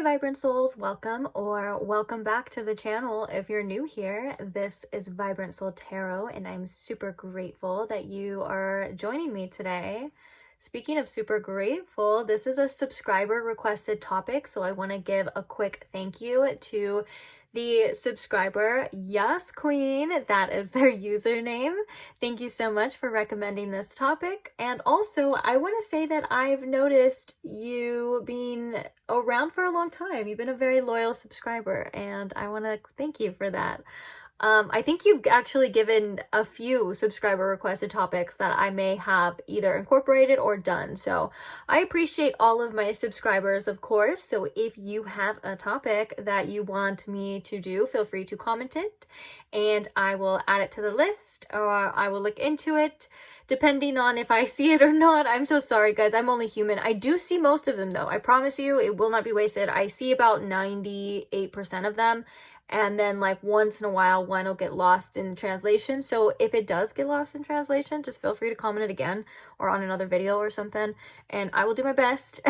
Vibrant Souls, welcome or welcome back to the channel. If you're new here, this is Vibrant Soul Tarot and I'm super grateful that you are joining me today. Speaking of super grateful, this is a subscriber requested topic, so I want to give a quick thank you to the subscriber. Yes, Queen, that is their username. Thank you so much for recommending this topic. And also, I want to say that I've noticed you being around for a long time. You've been a very loyal subscriber, and I want to thank you for that. I think you've actually given a few subscriber requested topics that I may have either incorporated or done. So I appreciate all of my subscribers, of course. So if you have a topic that you want me to do, feel free to comment it and I will add it to the list, or I will look into it depending on if I see it or not. I'm so sorry, guys. I'm only human. I do see most of them, though. I promise you it will not be wasted. I see about 98% of them. And then like once in a while, one will get lost in translation. So if it does get lost in translation, just feel free to comment it again or on another video or something. And I will do my best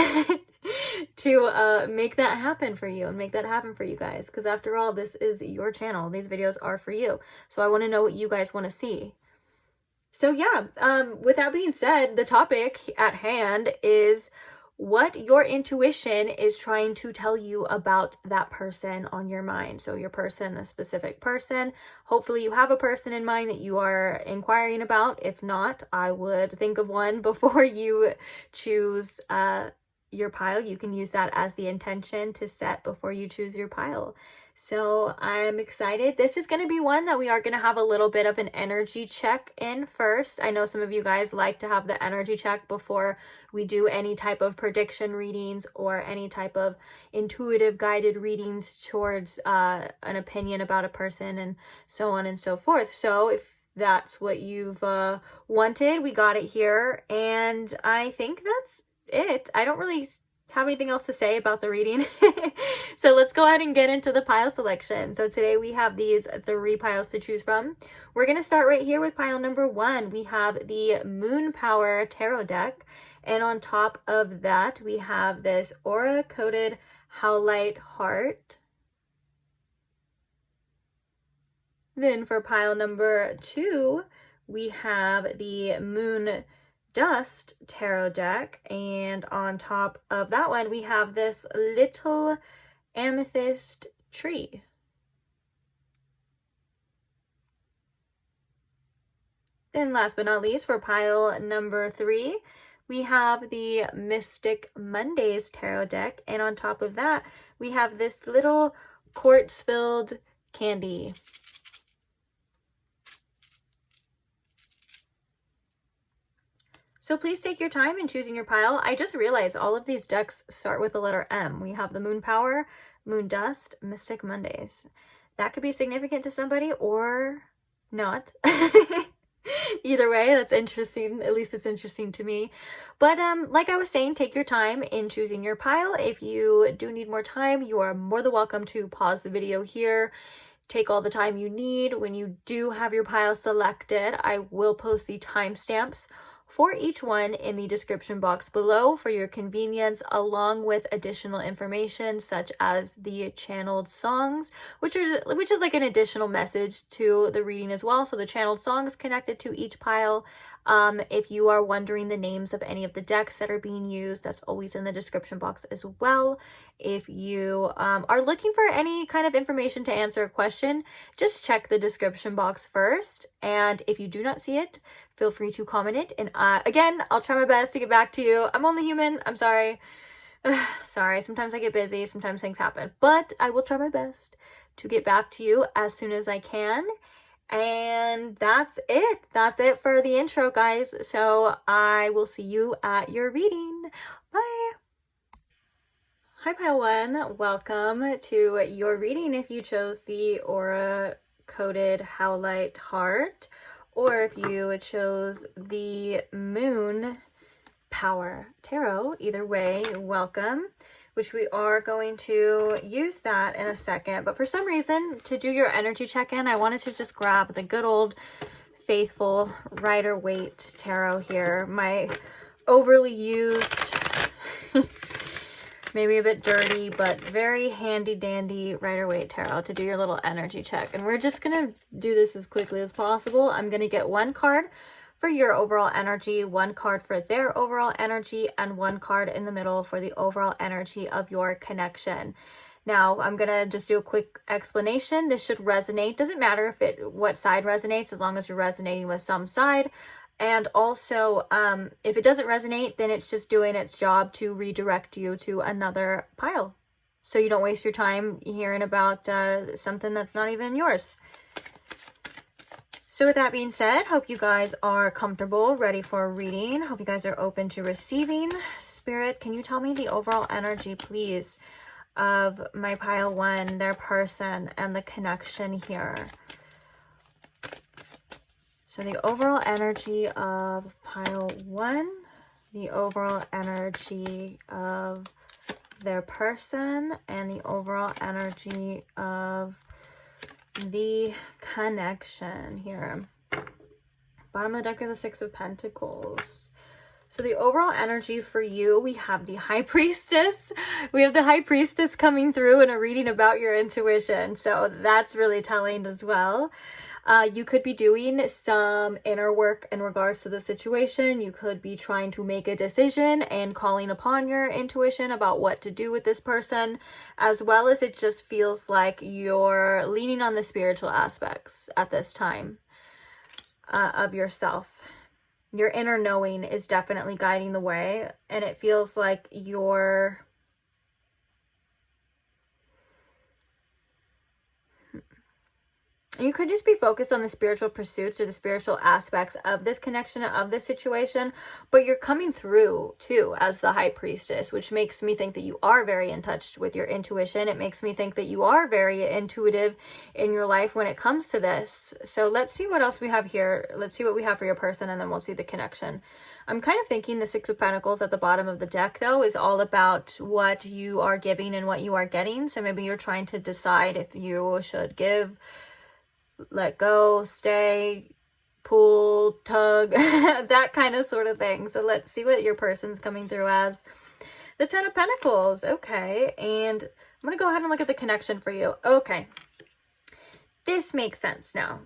to make that happen for you and make that happen for you guys. Because after all, this is your channel. These videos are for you. So I want to know what you guys want to see. So yeah, with that being said, the topic at hand is what your intuition is trying to tell you about that person on your mind. So your person, the specific person. Hopefully you have a person in mind that you are inquiring about. If not, I would think of one before you choose your pile. You can use that as the intention to set before you choose your pile. So I'm excited. This is going to be one that we are going to have a little bit of an energy check in first. I know some of you guys like to have the energy check before we do any type of prediction readings or any type of intuitive guided readings towards an opinion about a person and so on and so forth. So if that's what you've wanted, we got it here. And I think that's it. I don't really have anything else to say about the reading. So let's go ahead and get into the pile selection. So today we have these 3 piles to choose from. We're going to start right here with pile number 1. We have the Moon Power Tarot deck. And on top of that, we have this aura coated howlite heart. Then for pile number 2, we have the Moon Dust Tarot deck, and on top of that one we have this little amethyst tree. Then last but not least, for pile number 3, we have the Mystic Mondays Tarot deck, and on top of that we have this little quartz filled candy. So please take your time in choosing your pile. I just realized all of these decks start with the letter M. We have the Moon Power, Moon Dust, Mystic Mondays. That could be significant to somebody or not. Either way, that's interesting. At least it's interesting to me. But like I was saying, take your time in choosing your pile. If you do need more time, you are more than welcome to pause the video here. Take all the time you need. When you do have your pile selected, I will post the timestamps for each one in the description box below for your convenience, along with additional information such as the channeled songs, which is like an additional message to the reading as well. So the channeled songs connected to each pile. If you are wondering the names of any of the decks that are being used, that's always in the description box as well. If you are looking for any kind of information to answer a question, just check the description box first. And if you do not see it, feel free to comment it. And again, I'll try my best to get back to you. I'm only human. I'm sorry. Sorry, sometimes I get busy. Sometimes things happen. But I will try my best to get back to you as soon as I can. And that's it. That's it for the intro, guys. So I will see you at your reading. Bye. Hi, pile 1. Welcome to your reading if you chose the aura coated howlite heart, or if you chose the Moon Power Tarot. Either way, welcome. Which we are going to use that in a second. But for some reason, to do your energy check-in, I wanted to just grab the good old faithful Rider-Waite tarot here. My overly used maybe a bit dirty, but very handy dandy Rider-Waite Tarot to do your little energy check. And we're just going to do this as quickly as possible. I'm going to get one card for your overall energy, one card for their overall energy, and one card in the middle for the overall energy of your connection. Now, I'm going to just do a quick explanation. This should resonate. Doesn't matter what side resonates, as long as you're resonating with some side. And also, if it doesn't resonate, then it's just doing its job to redirect you to another pile, so you don't waste your time hearing about something that's not even yours. So with that being said, hope you guys are comfortable, ready for a reading. Hope you guys are open to receiving. Spirit, can you tell me the overall energy, please, of my pile 1, their person, and the connection here? So the overall energy of pile 1, the overall energy of their person, and the overall energy of the connection here. Bottom of the deck are the 6 of Pentacles. So the overall energy for you, we have the High Priestess. We have the High Priestess coming through in a reading about your intuition. So that's really telling as well. You could be doing some inner work in regards to the situation. You could be trying to make a decision and calling upon your intuition about what to do with this person, as well as it just feels like you're leaning on the spiritual aspects at this time of yourself. Your inner knowing is definitely guiding the way, and it feels like you could just be focused on the spiritual pursuits or the spiritual aspects of this connection, of this situation, but you're coming through too as the High Priestess, which makes me think that you are very in touch with your intuition. It makes me think that you are very intuitive in your life when it comes to this. So let's see what else we have here. Let's see what we have for your person, and then we'll see the connection. I'm kind of thinking the 6 of Pentacles at the bottom of the deck, though, is all about what you are giving and what you are getting. So maybe you're trying to decide if you should give, let go, stay, pull, tug, that kind of sort of thing. So let's see what your person's coming through as. The 10 of Pentacles. Okay. And I'm going to go ahead and look at the connection for you. Okay. This makes sense now.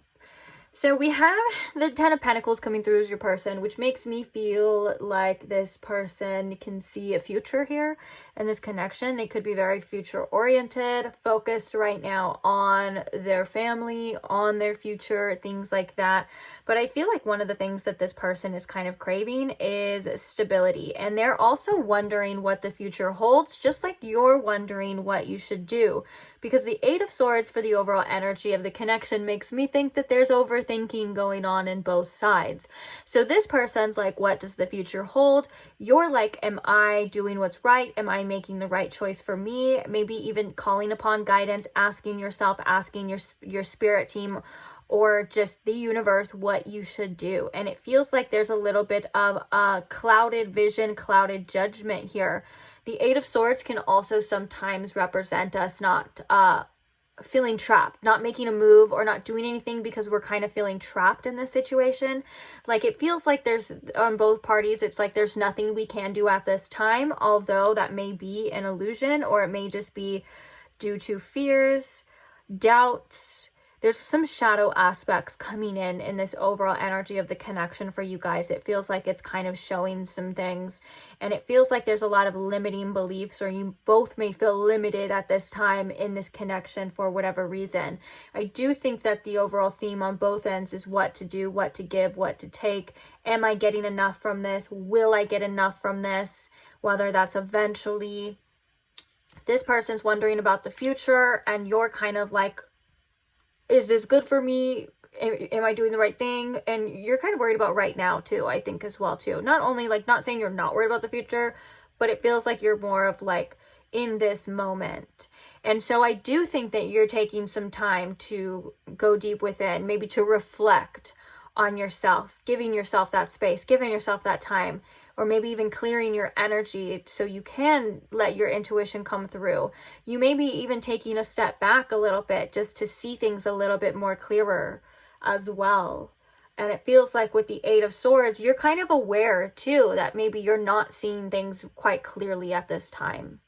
So we have the 10 of Pentacles coming through as your person, which makes me feel like this person can see a future here in this connection. They could be very future oriented, focused right now on their family, on their future, things like that. But I feel like one of the things that this person is kind of craving is stability. And they're also wondering what the future holds, just like you're wondering what you should do. Because the 8 of Swords for the overall energy of the connection makes me think that there's overthinking going on in both sides. So this person's like, what does the future hold? You're like, am I doing what's right? Am I making the right choice for me? Maybe even calling upon guidance, asking yourself, asking your spirit team, or just the universe what you should do. And it feels like there's a little bit of a clouded vision, clouded judgment here. The 8 of Swords can also sometimes represent us not feeling trapped, not making a move or not doing anything because we're kind of feeling trapped in this situation. Like it feels like there's, on both parties, it's like there's nothing we can do at this time, although that may be an illusion, or it may just be due to fears, doubts. There's some shadow aspects coming in this overall energy of the connection for you guys. It feels like it's kind of showing some things, and it feels like there's a lot of limiting beliefs, or you both may feel limited at this time in this connection for whatever reason. I do think that the overall theme on both ends is what to do, what to give, what to take. Am I getting enough from this? Will I get enough from this? Whether that's eventually. This person's wondering about the future, and you're kind of like, is this good for me? Am I doing the right thing? And you're kind of worried about right now too, I think, as well too. Not only like, not saying you're not worried about the future, but it feels like you're more of like in this moment. And so I do think that you're taking some time to go deep within, maybe to reflect on yourself, giving yourself that space, giving yourself that time, or maybe even clearing your energy so you can let your intuition come through. You may be even taking a step back a little bit just to see things a little bit more clearer as well. And it feels like with the 8 of Swords, you're kind of aware too that maybe you're not seeing things quite clearly at this time.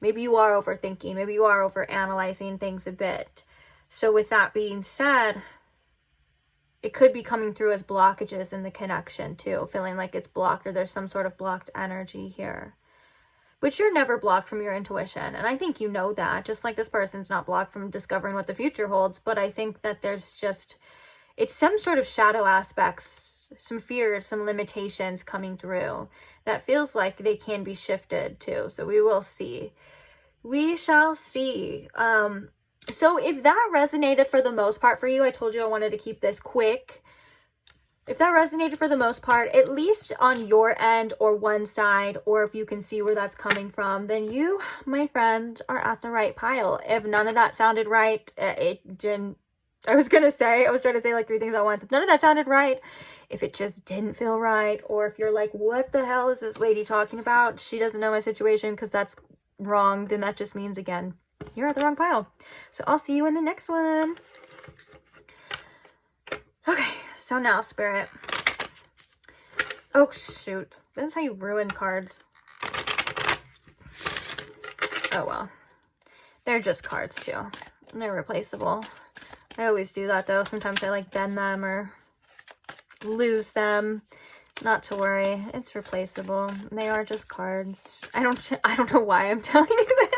Maybe you are overthinking. Maybe you are overanalyzing things a bit. So with that being said, it could be coming through as blockages in the connection too, feeling like it's blocked or there's some sort of blocked energy here. But you're never blocked from your intuition. And I think you know that, just like this person's not blocked from discovering what the future holds. But I think that there's just, it's some sort of shadow aspects, some fears, some limitations coming through that feels like they can be shifted too. So we will see. We shall see. So if that resonated for the most part for you, I told you I wanted to keep this quick. If that resonated for the most part, at least on your end or one side, or if you can see where that's coming from, then you, my friend, are at the right pile. If none of that sounded right, I was trying to say like 3 things at once. If none of that sounded right, if it just didn't feel right, or if you're like, what the hell is this lady talking about? She doesn't know my situation because that's wrong. Then that just means, again, you're at the wrong pile. So I'll see you in the next one. Okay, so now, Spirit. Oh, shoot. This is how you ruin cards. Oh, well. They're just cards, too. They're replaceable. I always do that, though. Sometimes I, like, bend them or lose them. Not to worry. It's replaceable. They are just cards. I don't know why I'm telling you this.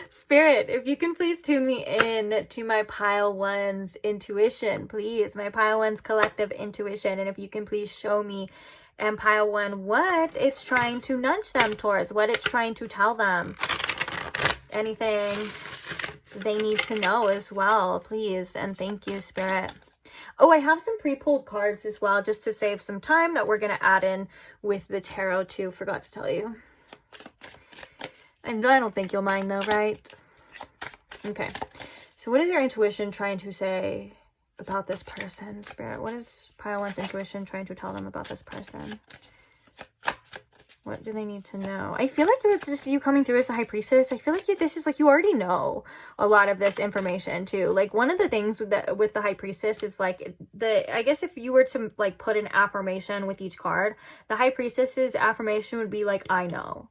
Spirit, if you can please tune me in to my Pile One's intuition, please. My Pile One's collective intuition. And if you can please show me and Pile One what it's trying to nudge them towards, what it's trying to tell them. Anything they need to know as well, please. And thank you, Spirit. Oh, I have some pre-pulled cards as well, just to save some time that we're going to add in with the tarot too. Forgot to tell you. I don't think you'll mind though, right? Okay. So what is your intuition trying to say about this person, Spirit? What is Pile One's intuition trying to tell them about this person? What do they need to know? I feel like it's just you coming through as the High Priestess. I feel like this is like you already know a lot of this information too. Like one of the things with the High Priestess is like I guess if you were to like put an affirmation with each card, the High Priestess's affirmation would be like, I know.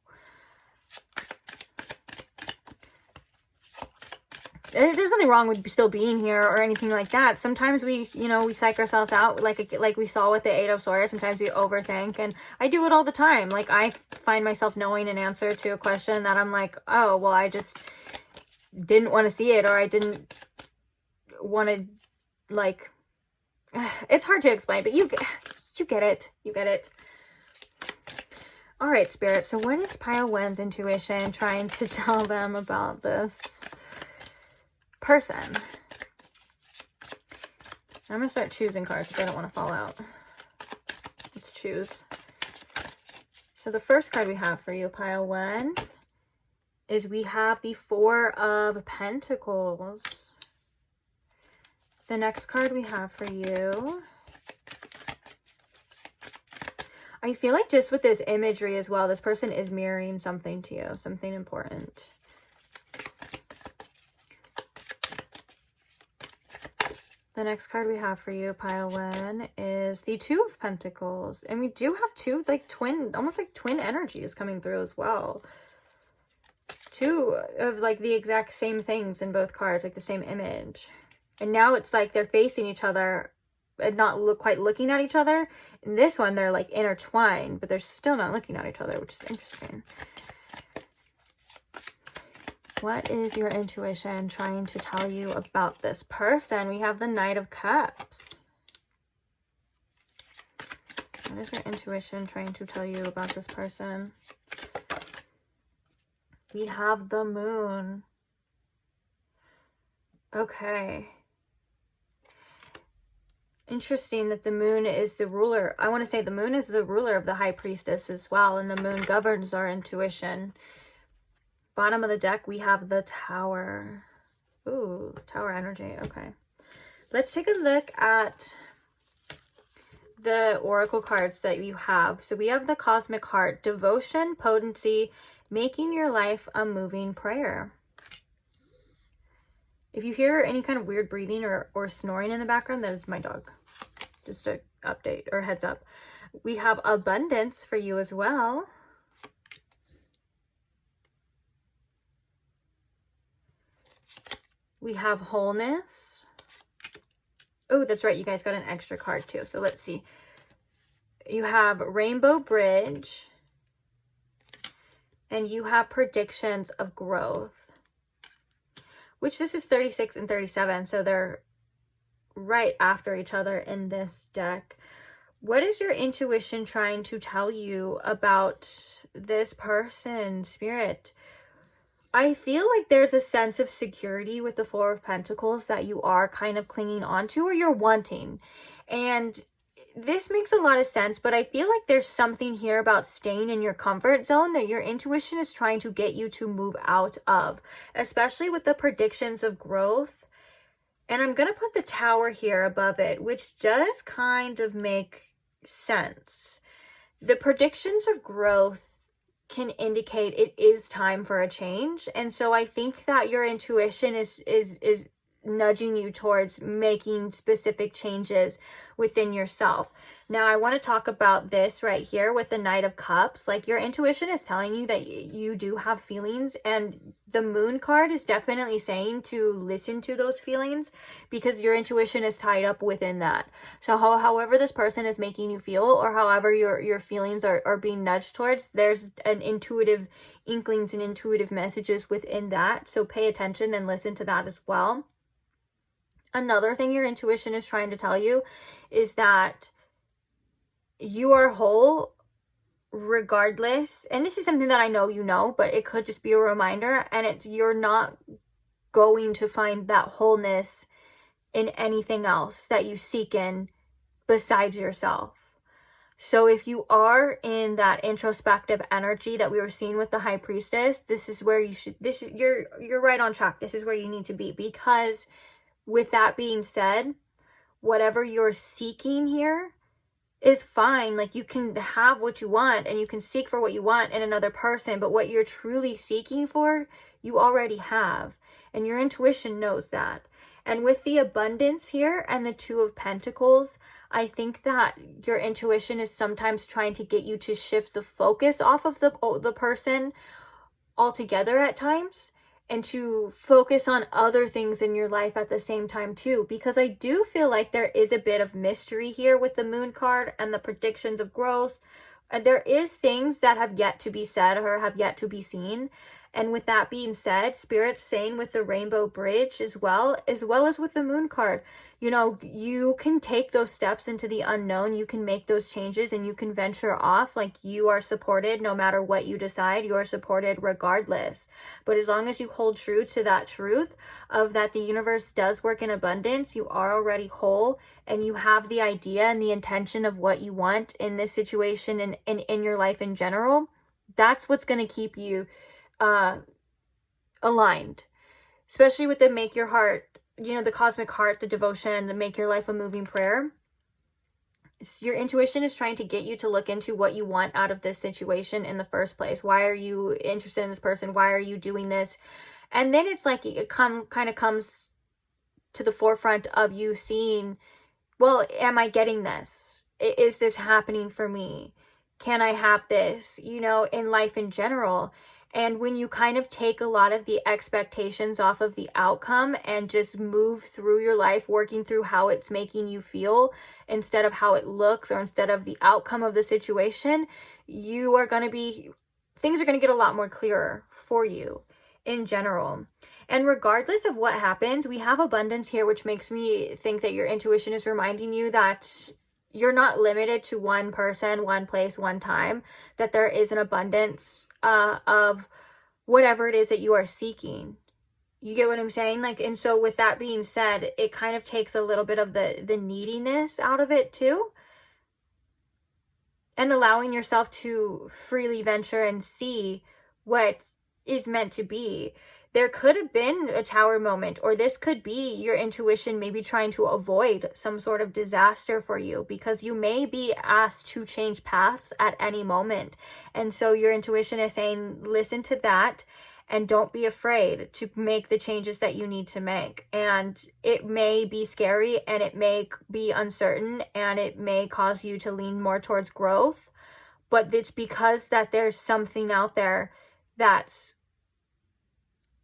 There's nothing wrong with still being here or anything like that. Sometimes we psych ourselves out like we saw with the Eight of Swords. Sometimes we overthink, and I do it all the time. Like I find myself knowing an answer to a question that I'm like, oh, well, I just didn't want to see it, or I didn't want to, like, it's hard to explain, but you get it. You get it. All right, Spirit. So what is Pile One's intuition trying to tell them about this person? I'm going to start choosing cards because I don't want to fall out. Let's choose. So the first card we have for you, Pile One, is we have the Four of Pentacles. The next card we have for you, I feel like just with this imagery as well, this person is mirroring something to you, something important. The next card we have for you, Pile One, is the Two of Pentacles. And we do have two, like, almost like twin energies coming through as well. Two of, like, the exact same things in both cards, like the same image. And now it's like they're facing each other and not quite looking at each other. In this one, they're, like, intertwined, but they're still not looking at each other, which is interesting. What is your intuition trying to tell you about this person? We have the Knight of Cups. What is your intuition trying to tell you about this person? We have the Moon. Okay. Interesting that the Moon is the ruler. I want to say the Moon is the ruler of the High Priestess as well, and the Moon governs our intuition. Bottom of the deck, we have the Tower. Ooh, Tower energy. Okay. Let's take a look at the oracle cards that you have. So we have the Cosmic Heart, devotion, potency, making your life a moving prayer. If you hear any kind of weird breathing or snoring in the background, that is my dog. Just an update or heads up. We have abundance for you as well. We have wholeness. Oh, that's right. You guys got an extra card too. So let's see. You have rainbow bridge. And you have predictions of growth. Which this is 36 and 37. So they're right after each other in this deck. What is your intuition trying to tell you about this person, Spirit? I feel like there's a sense of security with the Four of Pentacles that you are kind of clinging onto or you're wanting. And this makes a lot of sense, but I feel like there's something here about staying in your comfort zone that your intuition is trying to get you to move out of, especially with the predictions of growth. And I'm going to put the Tower here above it, which does kind of make sense. The predictions of growth can indicate it is time for a change. And so I think that your intuition is nudging you towards making specific changes within yourself. Now, I want to talk about this right here with the Knight of Cups. Like, your intuition is telling you that you do have feelings, and the Moon card is definitely saying to listen to those feelings because your intuition is tied up within that. So however this person is making you feel, or however your feelings are being nudged towards, there's an intuitive inklings and intuitive messages within that. So pay attention and listen to that as well. Another thing your intuition is trying to tell you is that you are whole regardless. And this is something that I know you know, but it could just be a reminder. And you're not going to find that wholeness in anything else that you seek in besides yourself. So if you are in that introspective energy that we were seeing with the High Priestess, this is where you should, you're right on track. This is where you need to be, because with that being said, whatever you're seeking here is fine. Like, you can have what you want and you can seek for what you want in another person, but what you're truly seeking for, you already have. And your intuition knows that. And with the abundance here and the Two of Pentacles, I think that your intuition is sometimes trying to get you to shift the focus off of the person altogether at times, and to focus on other things in your life at the same time too, because I do feel like there is a bit of mystery here with the Moon card and the predictions of growth. There is things that have yet to be said or have yet to be seen. And with that being said, Spirit's saying with the Rainbow Bridge as well as with the Moon card, you know, you can take those steps into the unknown. You can make those changes and you can venture off. Like, you are supported no matter what you decide. You are supported regardless. But as long as you hold true to that truth of that the universe does work in abundance, you are already whole, and you have the idea and the intention of what you want in this situation and in your life in general, that's what's going to keep you aligned, especially with the Make Your Heart, you know, the cosmic heart, the devotion, the Make Your Life a Moving Prayer. Your intuition is trying to get you to look into what you want out of this situation in the first place. Why are you interested in this person? Why are you doing this? And then it's like it kind of comes to the forefront of you seeing, well, am I getting this? Is this happening for me? Can I have this, you know, in life in general? And when you kind of take a lot of the expectations off of the outcome and just move through your life, working through how it's making you feel instead of how it looks or instead of the outcome of the situation, things are going to get a lot more clearer for you in general. And regardless of what happens, we have abundance here, which makes me think that your intuition is reminding you that you're not limited to one person, one place, one time, that there is an abundance of whatever it is that you are seeking. You get what I'm saying? Like, and so with that being said, it kind of takes a little bit of the neediness out of it too. And allowing yourself to freely venture and see what is meant to be. There could have been a Tower moment, or this could be your intuition maybe trying to avoid some sort of disaster for you, because you may be asked to change paths at any moment. And so your intuition is saying, listen to that and don't be afraid to make the changes that you need to make. And it may be scary and it may be uncertain and it may cause you to lean more towards growth, but it's because that there's something out there that's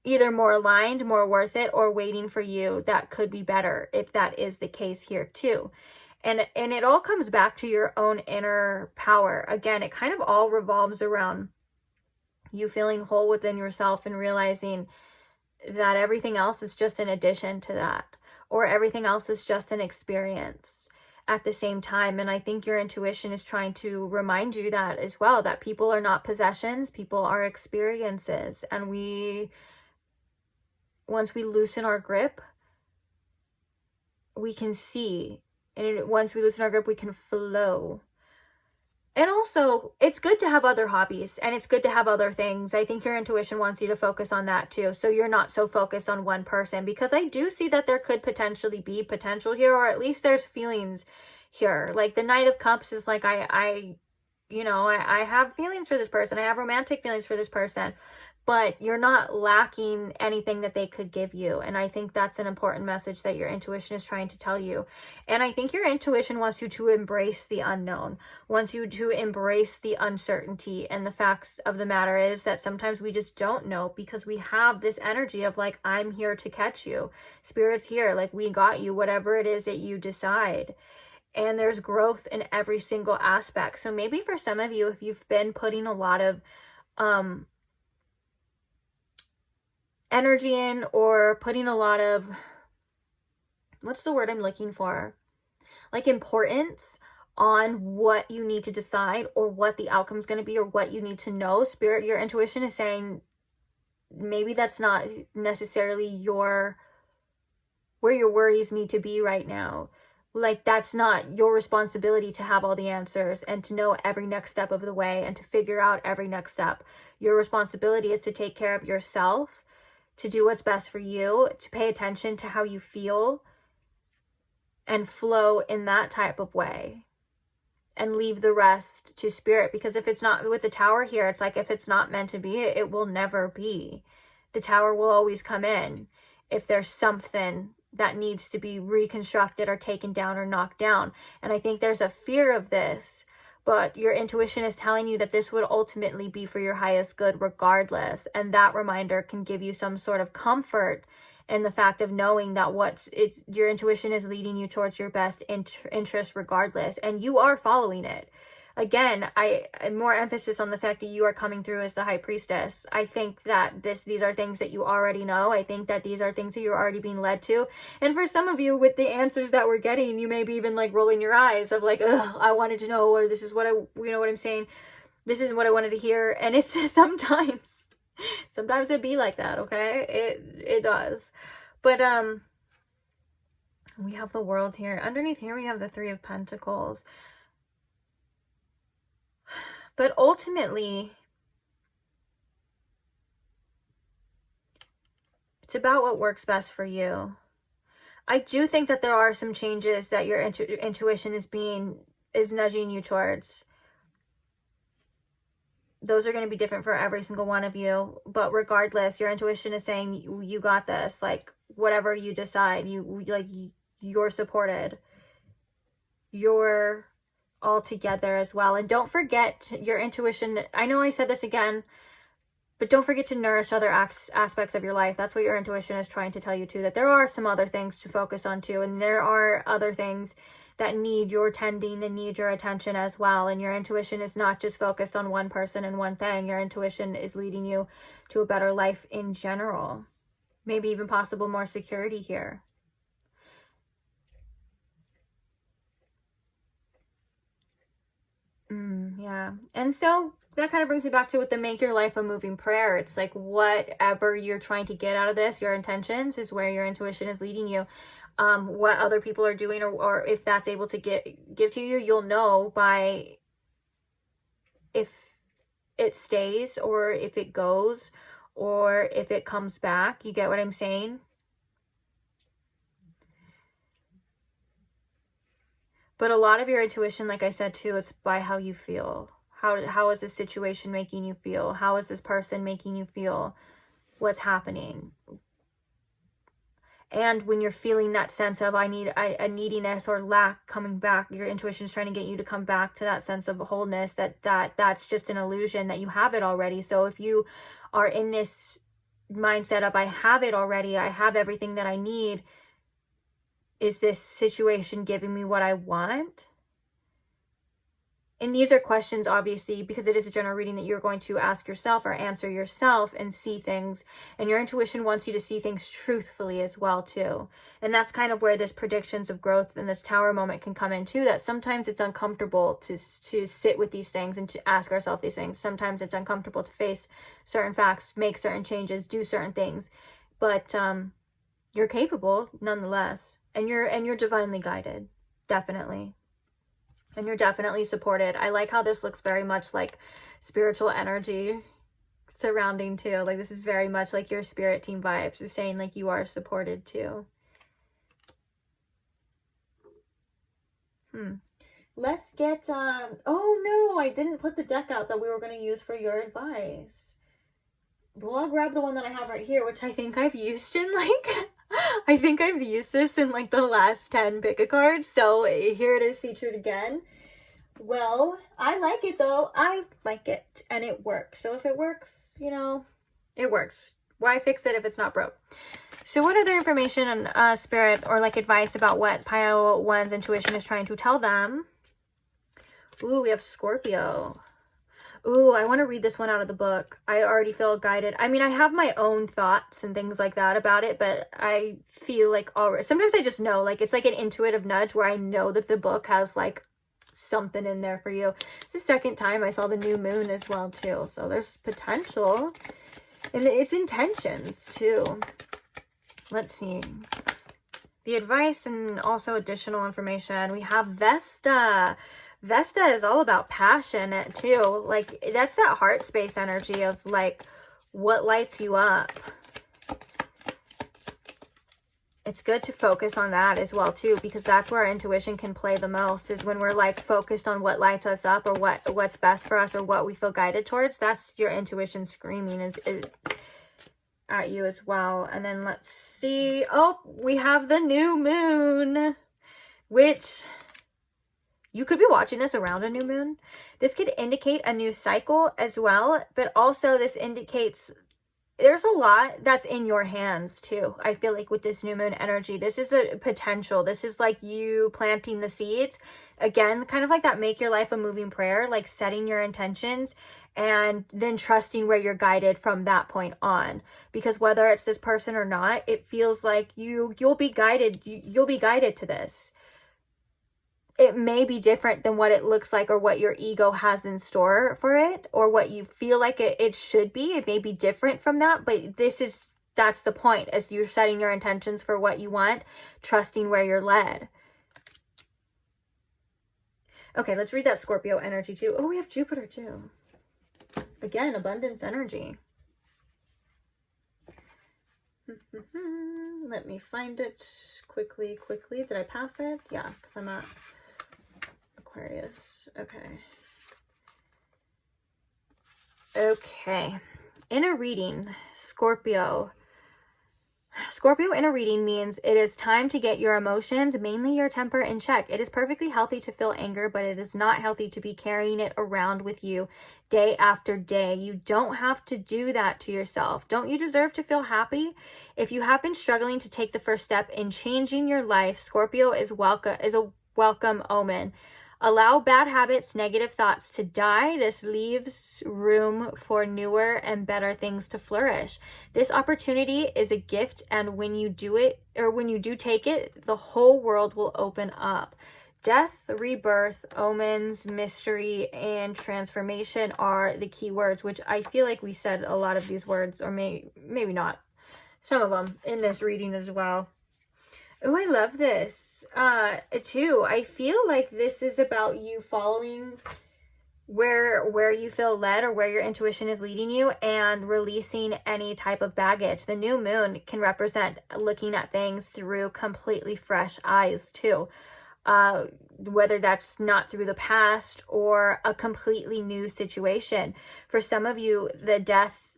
either more aligned, more worth it, or waiting for you that could be better, if that is the case here too. And it all comes back to your own inner power. Again, it kind of all revolves around you feeling whole within yourself and realizing that everything else is just an addition to that, or everything else is just an experience at the same time. And I think your intuition is trying to remind you that as well, that people are not possessions, people are experiences. And once we loosen our grip, we can see. And once we loosen our grip, we can flow. And also, it's good to have other hobbies, and it's good to have other things. I think your intuition wants you to focus on that too, so you're not so focused on one person, because I do see that there could potentially be potential here, or at least there's feelings here. Like the Knight of Cups is like, I have feelings for this person. I have romantic feelings for this person, but you're not lacking anything that they could give you. And I think that's an important message that your intuition is trying to tell you. And I think your intuition wants you to embrace the unknown, wants you to embrace the uncertainty. And the facts of the matter is that sometimes we just don't know, because we have this energy of like, I'm here to catch you. Spirit's here, like, we got you, whatever it is that you decide. And there's growth in every single aspect. So maybe for some of you, if you've been putting a lot of energy in, or putting a lot of, what's the word I'm looking for? Like importance on what you need to decide, or what the outcome is going to be, or what you need to know. Spirit, your intuition is saying maybe that's not necessarily where your worries need to be right now. Like, that's not your responsibility to have all the answers and to know every next step of the way and to figure out every next step. Your responsibility is to take care of yourself, to do what's best for you, to pay attention to how you feel and flow in that type of way, and leave the rest to Spirit. Because if it's not, with the Tower here, it's like, if it's not meant to be, it will never be. The Tower will always come in if there's something that needs to be reconstructed or taken down or knocked down. And I think there's a fear of this, but your intuition is telling you that this would ultimately be for your highest good regardless. And that reminder can give you some sort of comfort in the fact of knowing that your intuition is leading you towards your best interest regardless, and you are following it. Again, more emphasis on the fact that you are coming through as the High Priestess. I think that these are things that you already know. I think that these are things that you're already being led to. And for some of you, with the answers that we're getting, you may be even like rolling your eyes of like, ugh, I wanted to know, or this is what what I'm saying. This isn't what I wanted to hear. And it's sometimes it be like that, okay? It does. But we have the World here. Underneath here, we have the Three of Pentacles. But ultimately, it's about what works best for you. I do think that there are some changes that your intuition is nudging you towards. Those are going to be different for every single one of you. But regardless, your intuition is saying, you got this. Like, whatever you decide, you're supported. You're all together as well. And don't forget your intuition. I know I said this again, but don't forget to nourish other aspects of your life. That's what your intuition is trying to tell you too, that there are some other things to focus on too, and there are other things that need your tending and need your attention as well. And your intuition is not just focused on one person and one thing. Your intuition is leading you to a better life in general, maybe even possible more security here. Yeah. And so that kind of brings me back to with the Make Your Life a Moving Prayer. It's like, whatever you're trying to get out of this, your intentions is where your intuition is leading you. What other people are doing, or if that's able to give to you, you'll know by if it stays, or if it goes, or if it comes back. You get what I'm saying? But a lot of your intuition, like I said too, is by how you feel. How is this situation making you feel? How is this person making you feel? What's happening? And when you're feeling that sense of a neediness or lack coming back, your intuition is trying to get you to come back to that sense of wholeness, that's just an illusion, that you have it already. So if you are in this mindset of, I have it already, I have everything that I need. Is this situation giving me what I want? And these are questions, obviously, because it is a general reading, that you're going to ask yourself or answer yourself and see things. And your intuition wants you to see things truthfully as well, too. And that's kind of where this predictions of growth and this tower moment can come in, too. That sometimes it's uncomfortable to sit with these things and to ask ourselves these things. Sometimes it's uncomfortable to face certain facts, make certain changes, do certain things. But you're capable, nonetheless. And you're divinely guided, definitely. And you're definitely supported. I like how this looks very much like spiritual energy surrounding too. Like this is very much like your spirit team vibes. We're saying like you are supported too. Let's get, oh no, I didn't put the deck out that we were going to use for your advice. Well, I'll grab the one that I have right here, which I think I've used in like, I think I've used this in like the last 10 pick a cards. So here it is featured again. Well, I like it though. I like it and it works. So if it works, you know, it works. Why fix it if it's not broke? So what other information and spirit or like advice about what Pile 1's intuition is trying to tell them? Ooh, we have Scorpio. Ooh, I want to read this one out of the book. I already feel guided. I mean, I have my own thoughts and things like that about it, but I feel like already, sometimes I just know, like, it's like an intuitive nudge where I know that the book has like something in there for you. It's the second time I saw the new moon as well too. So there's potential and it's intentions too. Let's see. The advice and also additional information. We have Vesta. Vesta is all about passion too. Like that's that heart space energy of like what lights you up. It's good to focus on that as well too, because that's where our intuition can play the most, is when we're like focused on what lights us up or what's best for us or what we feel guided towards. That's your intuition screaming is at you as well. And then let's see. Oh, we have the new moon, which you could be watching this around a new moon. This could indicate a new cycle as well, but also this indicates there's a lot that's in your hands too. I feel like with this new moon energy, this is a potential. This is like you planting the seeds. Again, kind of like that make your life a moving prayer, like setting your intentions and then trusting where you're guided from that point on. Because whether it's this person or not, it feels like you'll be guided. You'll be guided to this. It may be different than what it looks like or what your ego has in store for it or what you feel like it should be. It may be different from that, but that's the point, as you're setting your intentions for what you want, trusting where you're led. Okay, let's read that Scorpio energy too. Oh, we have Jupiter too. Again, abundance energy. Let me find it quickly. Did I pass it? Yeah, because I'm at Aquarius. Okay. In a reading, Scorpio in a reading means it is time to get your emotions, mainly your temper, in check. It is perfectly healthy to feel anger, but it is not healthy to be carrying it around with you day after day. You don't have to do that to yourself. Don't you deserve to feel happy? If you have been struggling to take the first step in changing your life, Scorpio is a welcome omen. Allow bad habits, negative thoughts to die. This leaves room for newer and better things to flourish. This opportunity is a gift, and when you do take it, the whole world will open up. Death, rebirth, omens, mystery, and transformation are the key words, which I feel like we said a lot of these words, or maybe not, some of them in this reading as well. Oh, I love this too. I feel like this is about you following where you feel led or where your intuition is leading you and releasing any type of baggage. The new moon can represent looking at things through completely fresh eyes too. Whether that's not through the past or a completely new situation. For some of you, the death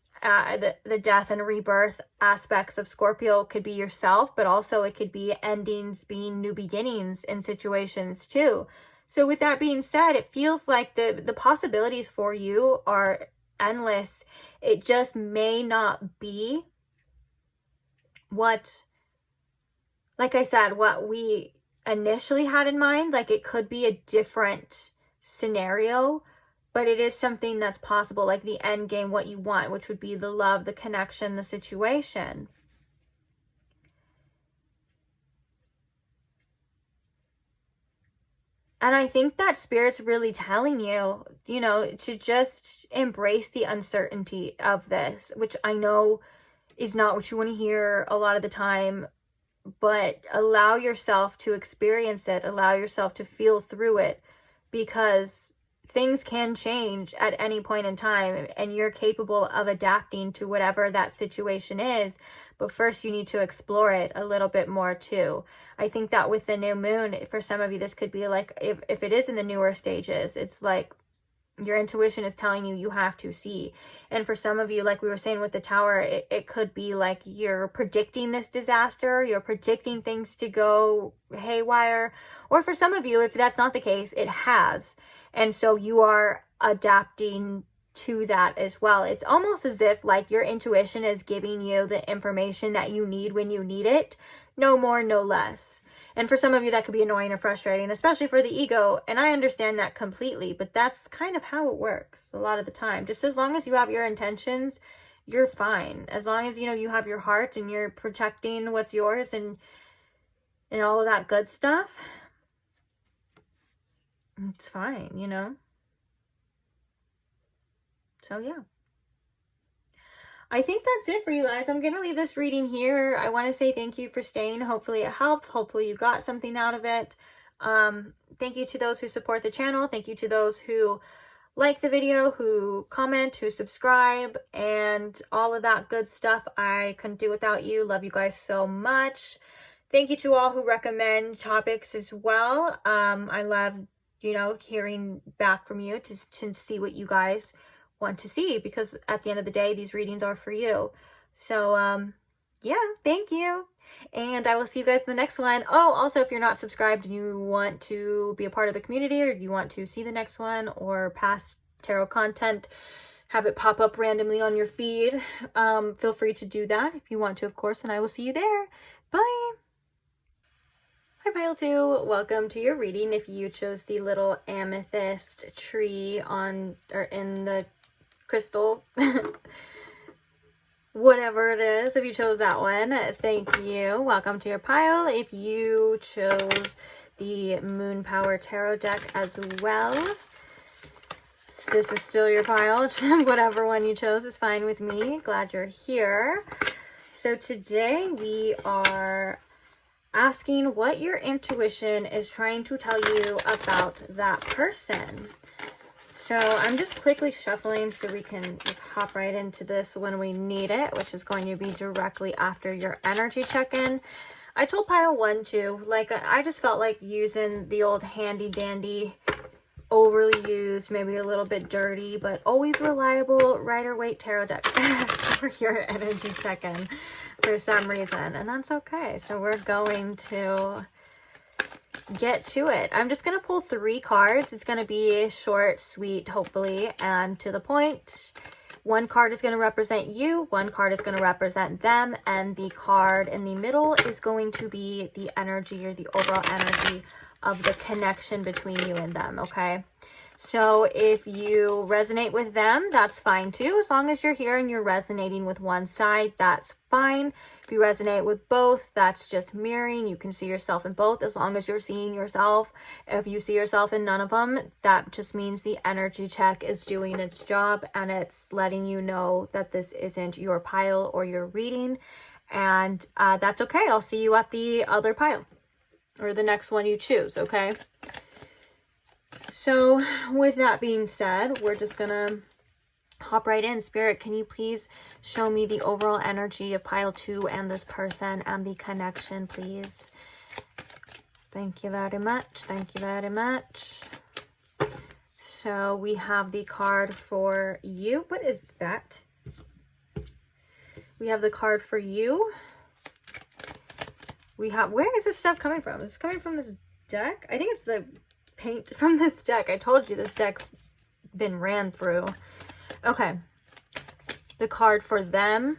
and rebirth aspects of Scorpio could be yourself, but also it could be endings being new beginnings in situations too. So with that being said, it feels like the possibilities for you are endless. It just may not be what, like I said, what we initially had in mind. Like, it could be a different scenario, but it is something that's possible, like the end game, what you want, which would be the love, the connection, the situation. And I think that Spirit's really telling you, you know, to just embrace the uncertainty of this, which I know is not what you want to hear a lot of the time, but allow yourself to experience it, allow yourself to feel through it, because things can change at any point in time, and you're capable of adapting to whatever that situation is. But first, you need to explore it a little bit more too. I think that with the new moon, for some of you, this could be like, if it is in the newer stages, it's like your intuition is telling you you have to see. And for some of you, like we were saying with the tower, it could be like you're predicting this disaster, you're predicting things to go haywire. Or for some of you, if that's not the case, it has. And so you are adapting to that as well. It's almost as if like your intuition is giving you the information that you need when you need it, no more, no less. And for some of you, that could be annoying or frustrating, especially for the ego. And I understand that completely, but that's kind of how it works a lot of the time. Just as long as you have your intentions, you're fine. As long as, you know, you have your heart and you're protecting what's yours and all of that good stuff, it's fine, you know? So yeah. I think that's it for you guys. I'm going to leave this reading here. I want to say thank you for staying. Hopefully it helped. Hopefully you got something out of it. Thank you to those who support the channel. Thank you to those who like the video, who comment, who subscribe, and all of that good stuff. I couldn't do without you. Love you guys so much. Thank you to all who recommend topics as well. I love, you know, hearing back from you to see what you guys want to see, because at the end of the day, these readings are for you. So yeah, thank you, and I will see you guys in the next one. Oh, also, if you're not subscribed and you want to be a part of the community, or you want to see the next one or past tarot content, have it pop up randomly on your feed, feel free to do that if you want to, of course, and I will see you there. Bye. Hi Pile 2, welcome to your reading. If you chose the little amethyst tree on or in the crystal, whatever it is, if you chose that one, thank you. Welcome to your pile. If you chose the Moon Power Tarot deck as well, this is still your pile. Whatever one you chose is fine with me. Glad you're here. So today we are asking what your intuition is trying to tell you about that person. So I'm just quickly shuffling so we can just hop right into this when we need it, which is going to be directly after your energy check-in. I told pile 1 too, like I just felt like using the old handy dandy, overly used, maybe a little bit dirty, but always reliable Rider-Waite tarot deck for your energy check-in for some reason, and that's okay. So we're going to get to it. I'm just going to pull 3 cards. It's going to be short, sweet, hopefully, and to the point. 1 card is going to represent you, 1 card is going to represent them, and the card in the middle is going to be the energy, or the overall energy of the connection between you and them, okay? So if you resonate with them, that's fine too. As long as you're here and you're resonating with one side, that's fine. If you resonate with both, that's just mirroring. You can see yourself in both as long as you're seeing yourself. If you see yourself in none of them, that just means the energy check is doing its job, and it's letting you know that this isn't your pile or your reading. And that's okay. I'll see you at the other pile, or the next one you choose, okay? So with that being said, we're just gonna hop right in. Spirit, can you please show me the overall energy of pile 2 and this person and the connection, please? Thank you very much. Thank you very much. So we have the card for you. What is that? We have the card for you. We have, where is this stuff coming from? Is it coming from this deck? I think it's the paint from this deck. I told you this deck's been ran through. Okay. The card for them.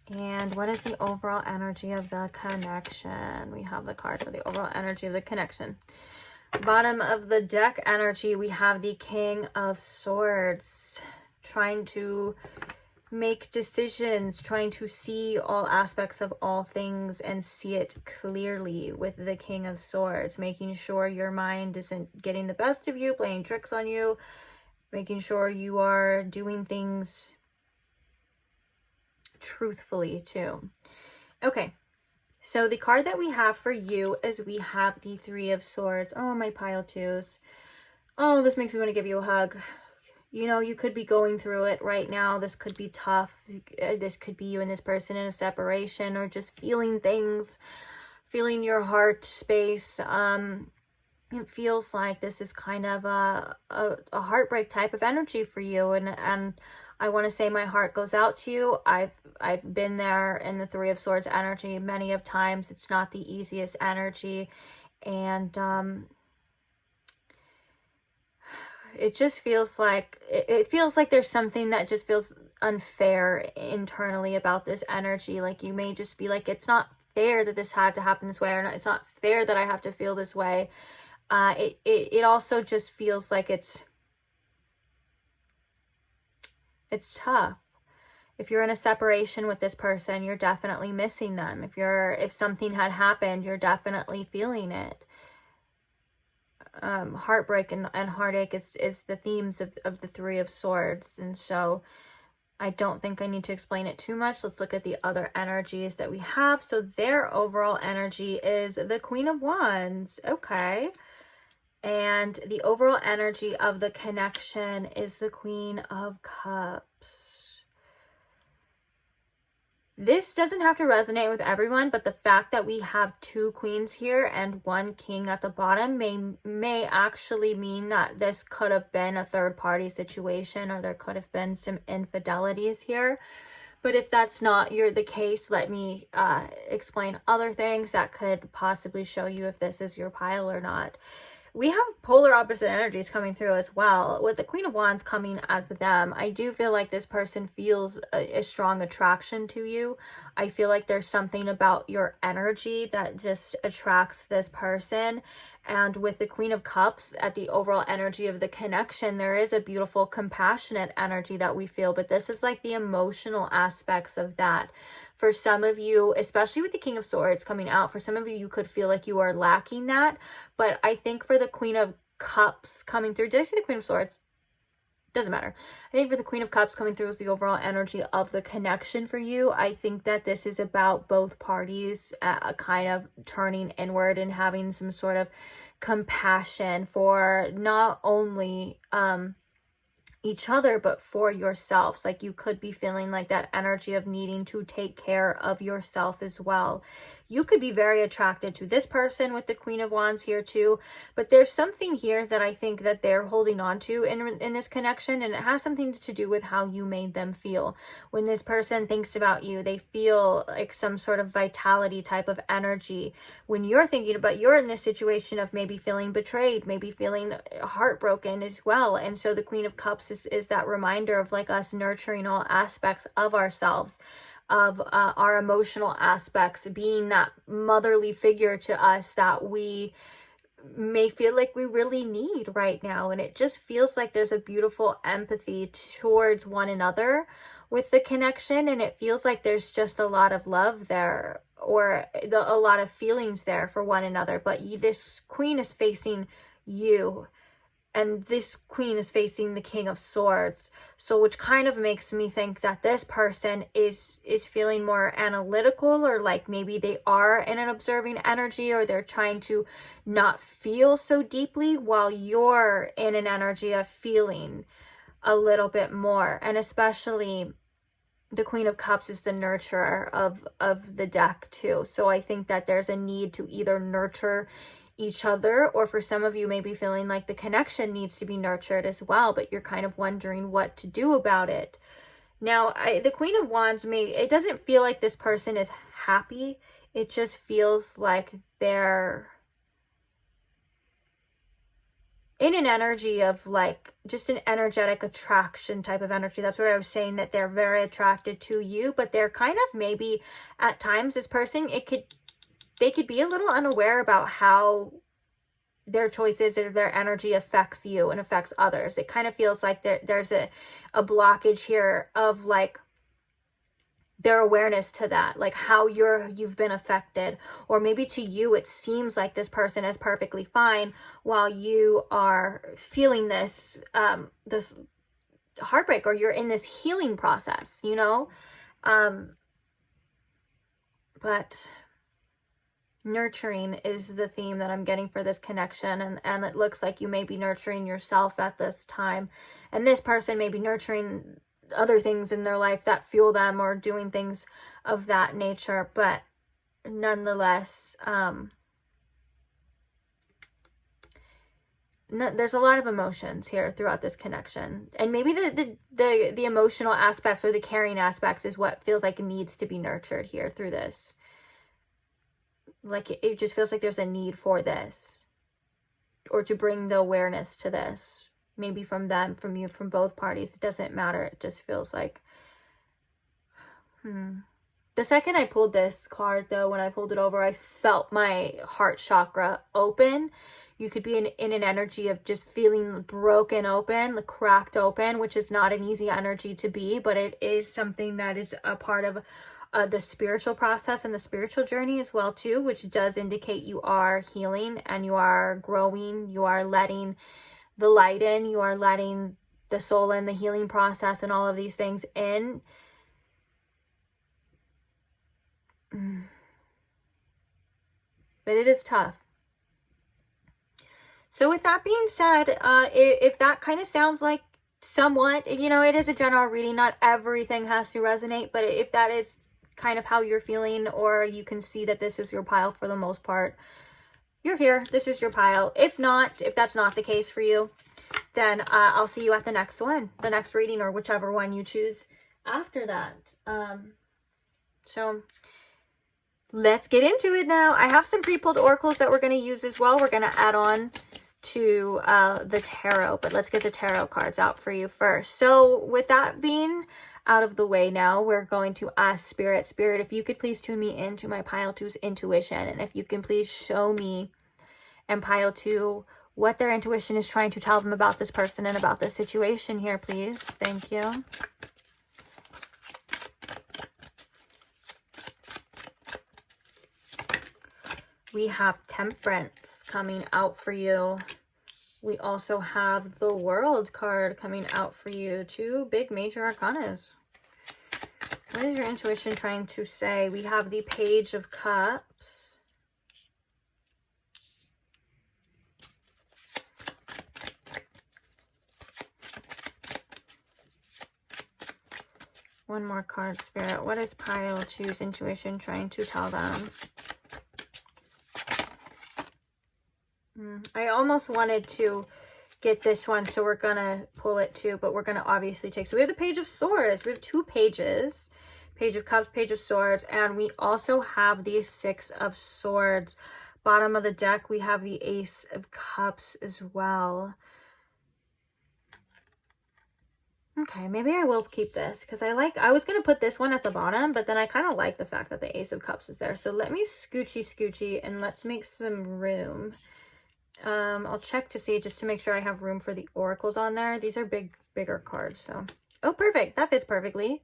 And what is the overall energy of the connection? We have the card for the overall energy of the connection. Bottom of the deck energy, we have the King of Swords. Trying to make decisions, trying to see all aspects of all things and see it clearly with the King of Swords. Making sure your mind isn't getting the best of you, playing tricks on you. Making sure you are doing things truthfully too. Okay, so the card that we have for you is we have the Three of Swords. Oh, my pile twos. Oh, this makes me want to give you a hug. You know, you could be going through it right now. This could be tough. This could be you and this person in a separation, or just feeling things, feeling your heart space. It feels like this is kind of a heartbreak type of energy for you, and I want to say my heart goes out to you. I've been there in the Three of Swords energy many of times. It's not the easiest energy, and it just feels like it feels like there's something that just feels unfair internally about this energy. Like you may just be like, it's not fair that this had to happen this way, or not, it's not fair that I have to feel this way. It also just feels like it's tough. If you're in a separation with this person, you're definitely missing them. If something had happened, you're definitely feeling it. Heartbreak and heartache is the themes of the Three of Swords. And so I don't think I need to explain it too much. Let's look at the other energies that we have. So their overall energy is the Queen of Wands. Okay. And the overall energy of the connection is the Queen of Cups. This doesn't have to resonate with everyone, but the fact that we have two queens here and one king at the bottom may actually mean that this could have been a third party situation, or there could have been some infidelities here. But if that's not the case, let me explain other things that could possibly show you if this is your pile or not. We have polar opposite energies coming through as well. With the Queen of Wands coming as them, I do feel like this person feels a strong attraction to you. I feel like there's something about your energy that just attracts this person. And with the Queen of Cups at the overall energy of the connection, there is a beautiful, compassionate energy that we feel. But this is like the emotional aspects of that. For some of you, especially with the King of Swords coming out, for some of you, you could feel like you are lacking that. But I think for the Queen of Cups coming through, did I say the Queen of Swords? Doesn't matter. I think for the Queen of Cups coming through is the overall energy of the connection for you. I think that this is about both parties kind of turning inward and having some sort of compassion for not only each other, but for yourselves. Like you could be feeling like that energy of needing to take care of yourself as well. You could be very attracted to this person with the Queen of Wands here too, but there's something here that I think that they're holding on to in this connection, and it has something to do with how you made them feel. When this person thinks about you, they feel like some sort of vitality type of energy. When you're thinking about, you're in this situation of maybe feeling betrayed, maybe feeling heartbroken as well. And so the Queen of Cups is that reminder of like us nurturing all aspects of ourselves, of our emotional aspects, being that motherly figure to us that we may feel like we really need right now. And it just feels like there's a beautiful empathy towards one another with the connection, and it feels like there's just a lot of love there, or a lot of feelings there for one another. But this queen is facing you, and this queen is facing the King of Swords. So which kind of makes me think that this person is feeling more analytical, or like maybe they are in an observing energy, or they're trying to not feel so deeply, while you're in an energy of feeling a little bit more. And especially the Queen of Cups is the nurturer of the deck too. So I think that there's a need to either nurture each other, or for some of you maybe feeling like the connection needs to be nurtured as well, but you're kind of wondering what to do about it. Now, the Queen of Wands, it doesn't feel like this person is happy. It just feels like they're in an energy of like just an energetic attraction type of energy. That's what I was saying, that they're very attracted to you, but they're kind of maybe at times, this person, they could be a little unaware about how their choices or their energy affects you and affects others. It kind of feels like there's a blockage here of like their awareness to that, like how you've been affected. Or maybe to you it seems like this person is perfectly fine while you are feeling this this heartbreak, or you're in this healing process, you know. But nurturing is the theme that I'm getting for this connection, and it looks like you may be nurturing yourself at this time, and this person may be nurturing other things in their life that fuel them, or doing things of that nature. But nonetheless, there's a lot of emotions here throughout this connection, and maybe the emotional aspects or the caring aspects is what feels like it needs to be nurtured here through this. Like it just feels like there's a need for this, or to bring the awareness to this, maybe from them, from you, from both parties. It doesn't matter. It just feels like the second I pulled this card, though, when I pulled it over, I felt my heart chakra open. You could be in an energy of just feeling broken open, like cracked open, which is not an easy energy to be, but it is something that is a part of the spiritual process and the spiritual journey as well too, which does indicate you are healing and you are growing. You are letting the light in, you are letting the soul in, the healing process and all of these things in. But it is tough. So with that being said, if that kind of sounds like somewhat, you know, it is a general reading, not everything has to resonate, but if that is kind of how you're feeling, or you can see that this is your pile for the most part, you're here, this is your pile. If not, if that's not the case for you, then I'll see you at the next one, the next reading, or whichever one you choose after that. So let's get into it now. I have some pre-pulled oracles that we're going to use as well. We're going to add on to the tarot, but let's get the tarot cards out for you first. So with that being out of the way now, we're going to ask Spirit, if you could please tune me into my pile two's intuition, and if you can please show me and pile two what their intuition is trying to tell them about this person and about this situation here, please. Thank you. We have Temperance coming out for you. We also have the World card coming out for you. Two big major arcanas. What is your intuition trying to say? We have the Page of Cups. One more card, Spirit. What is pile two's intuition trying to tell them? I almost wanted to get this one, so we're gonna pull it too, but we're gonna obviously take, so we have the Page of Swords. We have two pages, Page of Cups, Page of Swords, and we also have the Six of Swords. Bottom of the deck, we have the Ace of Cups as well. Okay, maybe I will keep this, because I was going to put this one at the bottom, but then I kind of like the fact that the Ace of Cups is there. So let me scoochy, and let's make some room. I'll check to see, just to make sure I have room for the oracles on there. These are bigger cards, so. Oh, perfect. That fits perfectly.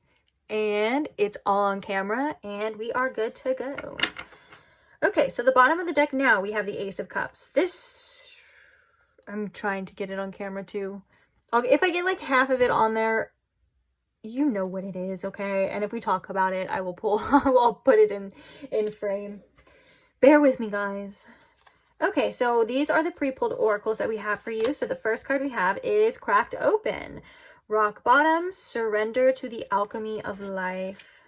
And it's all on camera, and we are good to go. Okay, so the bottom of the deck now, we have the Ace of Cups. This, I'm trying to get it on camera too. If I get like half of it on there, you know what it is, okay? And if we talk about it, I will I'll put it in frame. Bear with me, guys. Okay, so these are the pre-pulled oracles that we have for you. So the first card we have is Cracked Open. Rock Bottom, surrender to the alchemy of life.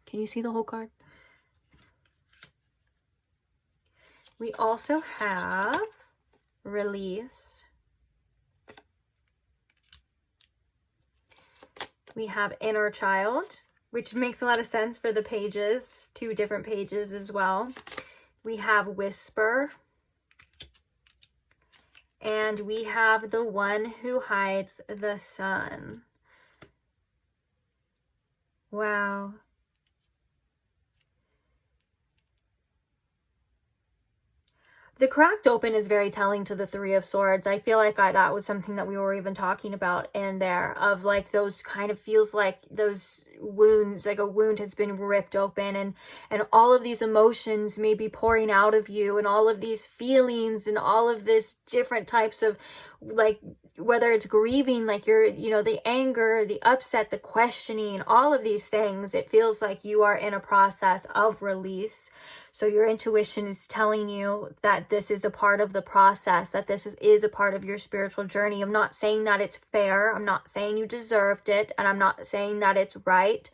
Can you see the whole card? We also have Release. We have Inner Child, which makes a lot of sense for the pages, two different pages as well. We have Whisper. And we have the one who hides the sun. Wow. The cracked open is very telling to the Three of Swords. I feel like that was something that we were even talking about in there, of like those kind of feels like those wounds, like a wound has been ripped open, and all of these emotions may be pouring out of you, and all of these feelings and all of this different types of, like, whether it's grieving, like you're, you know, the anger, the upset, the questioning, all of these things, it feels like you are in a process of release. So your intuition is telling you that this is a part of the process, that this is a part of your spiritual journey. I'm not saying that it's fair. I'm not saying you deserved it. And I'm not saying that it's right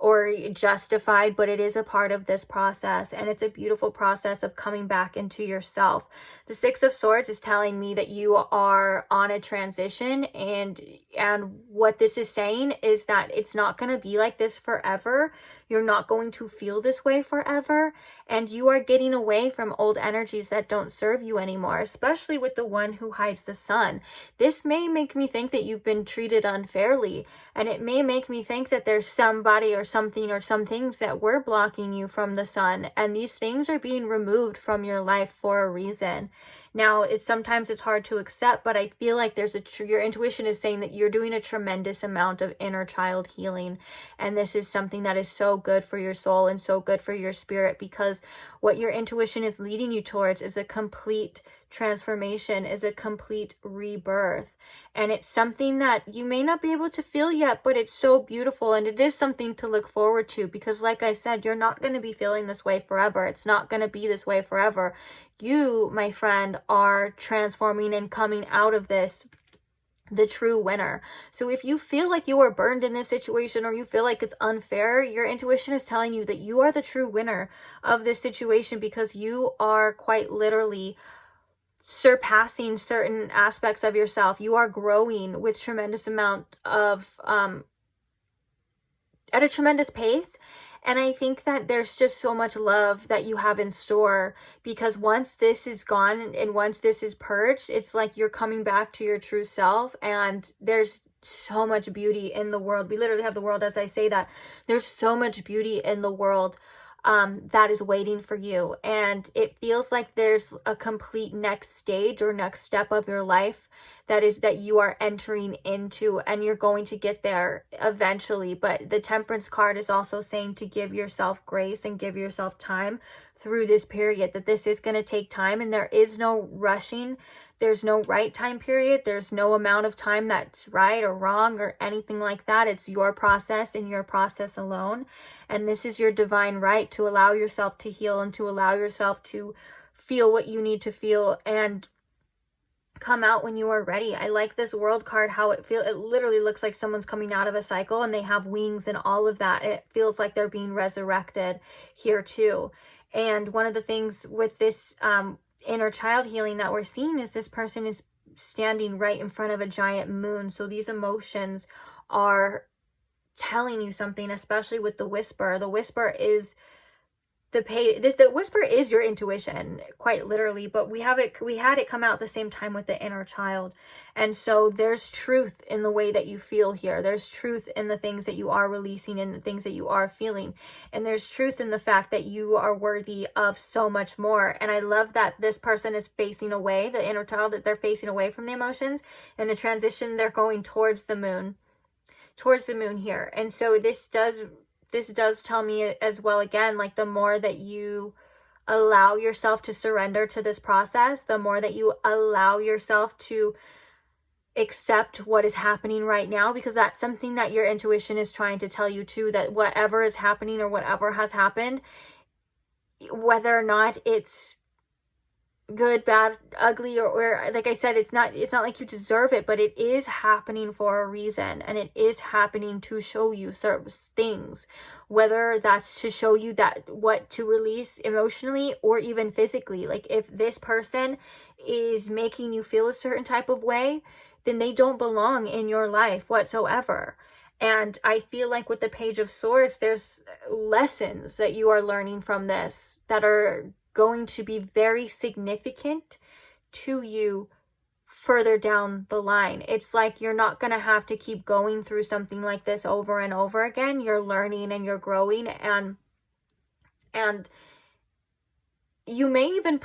or justified, but it is a part of this process, and it's a beautiful process of coming back into yourself. The Six of Swords is telling me that you are on a transition, and what this is saying is that it's not going to be like this forever. You're not going to feel this way forever, and you are getting away from old energies that don't serve you anymore, especially with the one who hides the sun. This may make me think that you've been treated unfairly, and it may make me think that there's somebody or something or some things that were blocking you from the sun, and these things are being removed from your life for a reason. Now, sometimes it's hard to accept, but I feel like your intuition is saying that you're doing a tremendous amount of inner child healing, and this is something that is so good for your soul and so good for your spirit, because what your intuition is leading you towards is a complete transformation, is a complete rebirth. And it's something that you may not be able to feel yet, but it's so beautiful, and it is something to look forward to, because like I said, you're not going to be feeling this way forever. It's not going to be this way forever. You, my friend, are transforming and coming out of this the true winner. So if you feel like you are burned in this situation, or you feel like it's unfair, your intuition is telling you that you are the true winner of this situation, because you are quite literally surpassing certain aspects of yourself. You are growing with tremendous amount of at a tremendous pace. And I think that there's just so much love that you have in store, because once this is gone and once this is purged, it's like you're coming back to your true self, and there's so much beauty in the world. We literally have the world as I say that. There's so much beauty in the world that is waiting for you, and it feels like there's a complete next stage or next step of your life that you are entering into, and you're going to get there eventually. But the Temperance card is also saying to give yourself grace and give yourself time through this period, that this is going to take time, and there is no rushing. There's no right time period. There's no amount of time that's right or wrong or anything like that. It's your process and your process alone. And this is your divine right to allow yourself to heal and to allow yourself to feel what you need to feel and come out when you are ready. I like this World card, how it literally looks like someone's coming out of a cycle and they have wings and all of that. It feels like they're being resurrected here too. And one of the things with this inner child healing that we're seeing is this person is standing right in front of a giant moon. So these emotions are telling you something, especially with the whisper. The whisper is the whisper is your intuition, quite literally, but we had it come out at the same time with the inner child. And so there's truth in the way that you feel here. There's truth in the things that you are releasing and the things that you are feeling. And there's truth in the fact that you are worthy of so much more. And I love that this person is facing away, the inner child, that they're facing away from the emotions, and the transition, they're going towards the moon here. And so this does tell me as well, again, like the more that you allow yourself to surrender to this process, the more that you allow yourself to accept what is happening right now, because that's something that your intuition is trying to tell you too, that whatever is happening or whatever has happened, whether or not it's good, bad, ugly, or like I said, it's not like you deserve it, but it is happening for a reason, and it is happening to show you certain things, whether that's to show you that what to release emotionally or even physically. Like if this person is making you feel a certain type of way, then they don't belong in your life whatsoever. And I feel like with the Page of Swords, there's lessons that you are learning from this that are going to be very significant to you further down the line. It's like you're not going to have to keep going through something like this over and over again. You're learning and you're growing, and you may even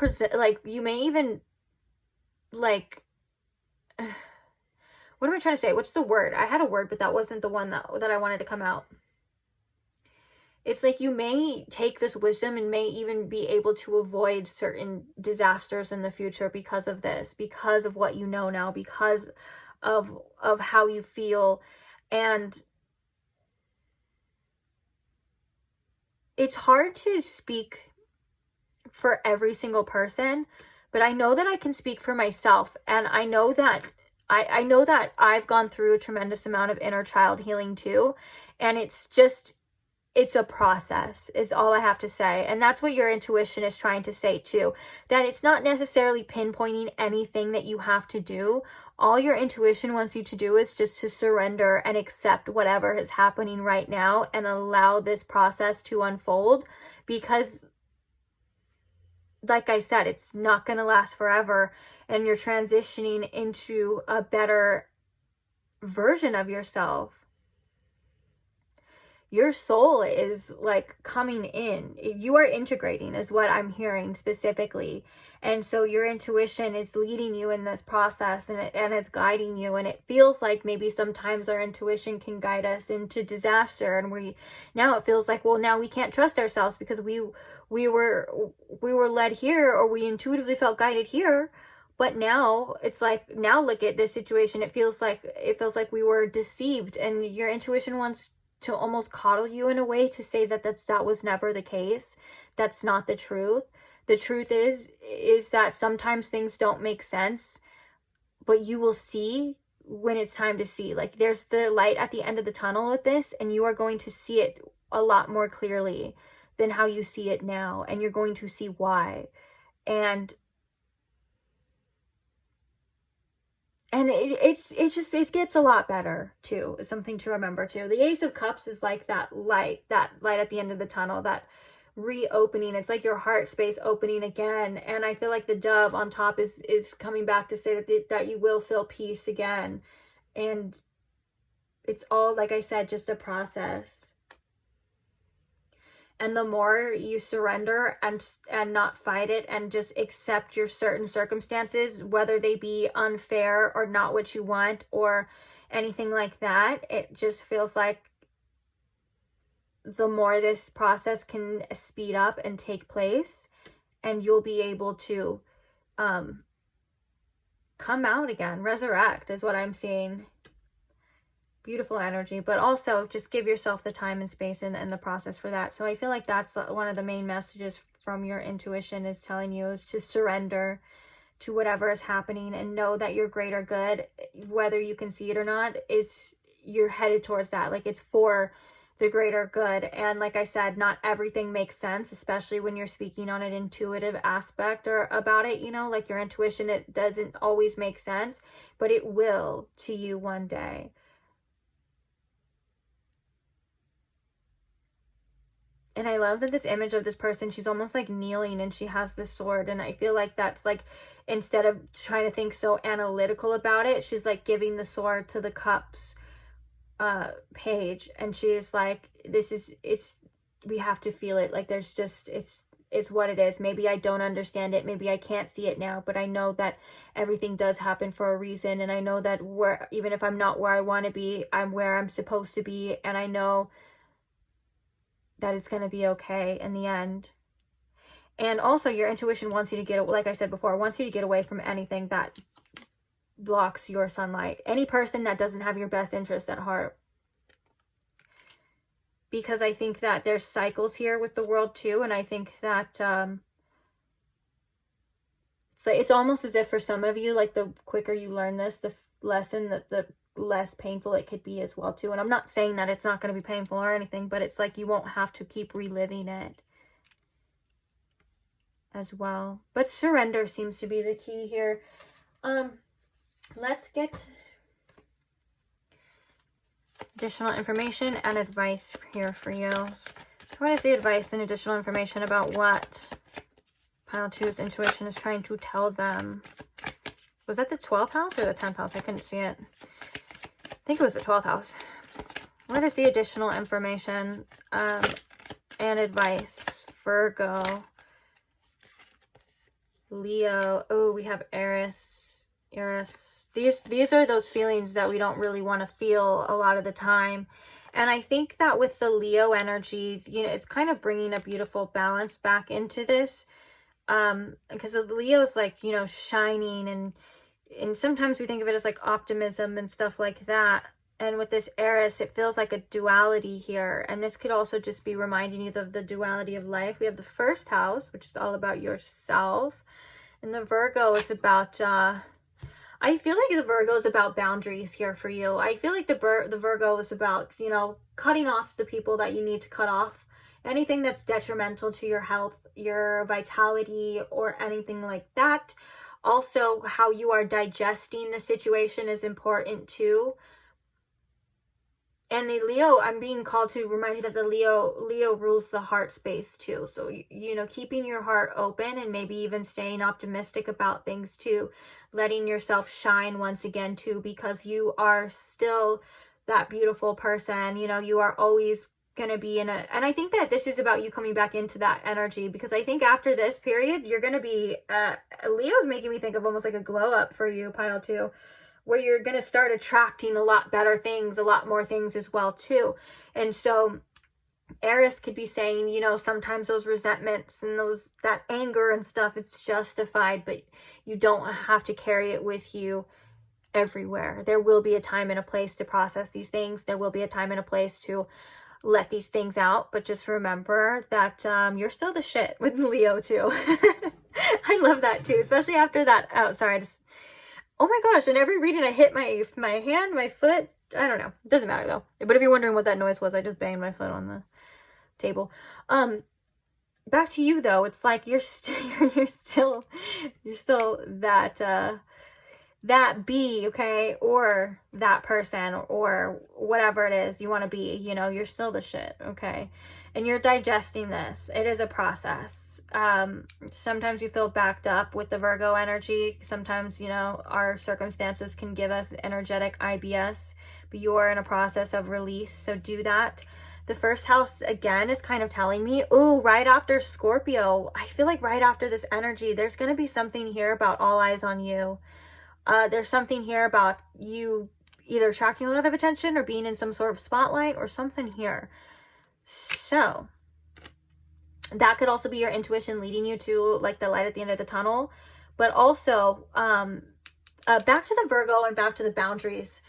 what am I trying to say? What's the word? I had a word, but that wasn't the one that I wanted to come out. It's like you may take this wisdom and may even be able to avoid certain disasters in the future because of this, because of what you know now, because of how you feel. And it's hard to speak for every single person, but I know that I can speak for myself. And I know that I know that I've gone through a tremendous amount of inner child healing too. And it's a process, is all I have to say. And that's what your intuition is trying to say too. That it's not necessarily pinpointing anything that you have to do. All your intuition wants you to do is just to surrender and accept whatever is happening right now and allow this process to unfold. Because, like I said, it's not going to last forever. And you're transitioning into a better version of yourself. Your soul is like coming in. You are integrating is what I'm hearing specifically. And so your intuition is leading you in this process, and it's guiding you. And it feels like maybe sometimes our intuition can guide us into disaster. And now it feels like, well, now we can't trust ourselves because we were led here, or we intuitively felt guided here. But now it's like, now look at this situation. It feels like we were deceived, and your intuition wants to almost coddle you in a way to say that that was never the case. That's not the truth. The truth is that sometimes things don't make sense, but you will see when it's time to see. Like, there's the light at the end of the tunnel with this, and you are going to see it a lot more clearly than how you see it now, and you're going to see why. And it gets a lot better too. It's something to remember too. The Ace of Cups is like that light at the end of the tunnel, that reopening. It's like your heart space opening again. And I feel like the dove on top is coming back to say that you will feel peace again. And it's all, like I said, just a process. And the more you surrender and not fight it and just accept your certain circumstances, whether they be unfair or not what you want or anything like that, it just feels like the more this process can speed up and take place, and you'll be able to come out again, resurrect is what I'm seeing. Beautiful energy, but also just give yourself the time and space in the process for that. So I feel like that's one of the main messages from your intuition, is telling you is to surrender to whatever is happening and know that your greater good, whether you can see it or not, is you're headed towards that. Like, it's for the greater good. And like I said, not everything makes sense, especially when you're speaking on an intuitive aspect or about it, you know, like your intuition, it doesn't always make sense, but it will to you one day. And I love that this image of this person, she's almost like kneeling and she has this sword. And I feel like that's like, instead of trying to think so analytical about it, she's like giving the sword to the cups page. And she's like, we have to feel it. Like, there's just, it's what it is. Maybe I don't understand it. Maybe I can't see it now, but I know that everything does happen for a reason. And I know that even if I'm not where I want to be, I'm where I'm supposed to be. And I know that it's going to be okay in the end. And also your intuition wants you to get, like I said before, wants you to get away from anything that blocks your sunlight. Any person that doesn't have your best interest at heart. Because I think that there's cycles here with the world too. And I think that so it's almost as if for some of you, like, the quicker you learn this, the lesson, the less painful it could be as well too. And I'm not saying that it's not going to be painful or anything, but it's like you won't have to keep reliving it as well. But surrender seems to be the key here. Let's get additional information and advice here for you. So what is the advice and additional information about what Pile 2's intuition is trying to tell them? Was that the 12th house or the 10th house? I couldn't see it. I think it was the 12th house. What is the additional information and advice? Virgo, Leo. Oh, we have Aries. These are those feelings that we don't really want to feel a lot of the time. And I think that with the Leo energy, you know, it's kind of bringing a beautiful balance back into this. Because the Leo's like, you know, shining, and sometimes we think of it as like optimism and stuff like that. And with this Aries, it feels like a duality here. And this could also just be reminding you of the duality of life. We have the first house, which is all about yourself. And the Virgo is about, I feel like the Virgo is about boundaries here for you. I feel like the Virgo is about, you know, cutting off the people that you need to cut off. Anything that's detrimental to your health, your vitality, or anything like that. Also, how you are digesting the situation is important too. And the Leo, I'm being called to remind you that the Leo rules the heart space too. So, you know, keeping your heart open and maybe even staying optimistic about things too. Letting yourself shine once again too, because you are still that beautiful person. You know, you are always going to be in a, and I think that this is about you coming back into that energy, because I think after this period, you're going to be, Leo's making me think of almost like a glow up for you, pile 2. Where you're going to start attracting a lot better things, a lot more things as well too. And so Aries could be saying, you know, sometimes those resentments and that anger and stuff, it's justified, but you don't have to carry it with you everywhere. There will be a time and a place to process these things. There will be a time and a place to let these things out. But just remember that you're still the shit with Leo too. I love that too, especially after that. Oh, sorry, oh my gosh, in every reading I hit my hand, my foot. I don't know. It doesn't matter though. But if you're wondering what that noise was, I just banged my foot on the table. Back to you though. It's like you're still that bee, okay? Or that person, or whatever it is you want to be, you know, you're still the shit, okay? And you're digesting this. It is a process. Sometimes you feel backed up with the Virgo energy. Sometimes, you know, our circumstances can give us energetic IBS, but you're in a process of release. So do that. The first house, again, is kind of telling me, oh, right after Scorpio, I feel like right after this energy, there's going to be something here about all eyes on you. There's something here about you either attracting a lot of attention or being in some sort of spotlight or something here. So that could also be your intuition leading you to like the light at the end of the tunnel. But also back to the Virgo and back to the boundaries.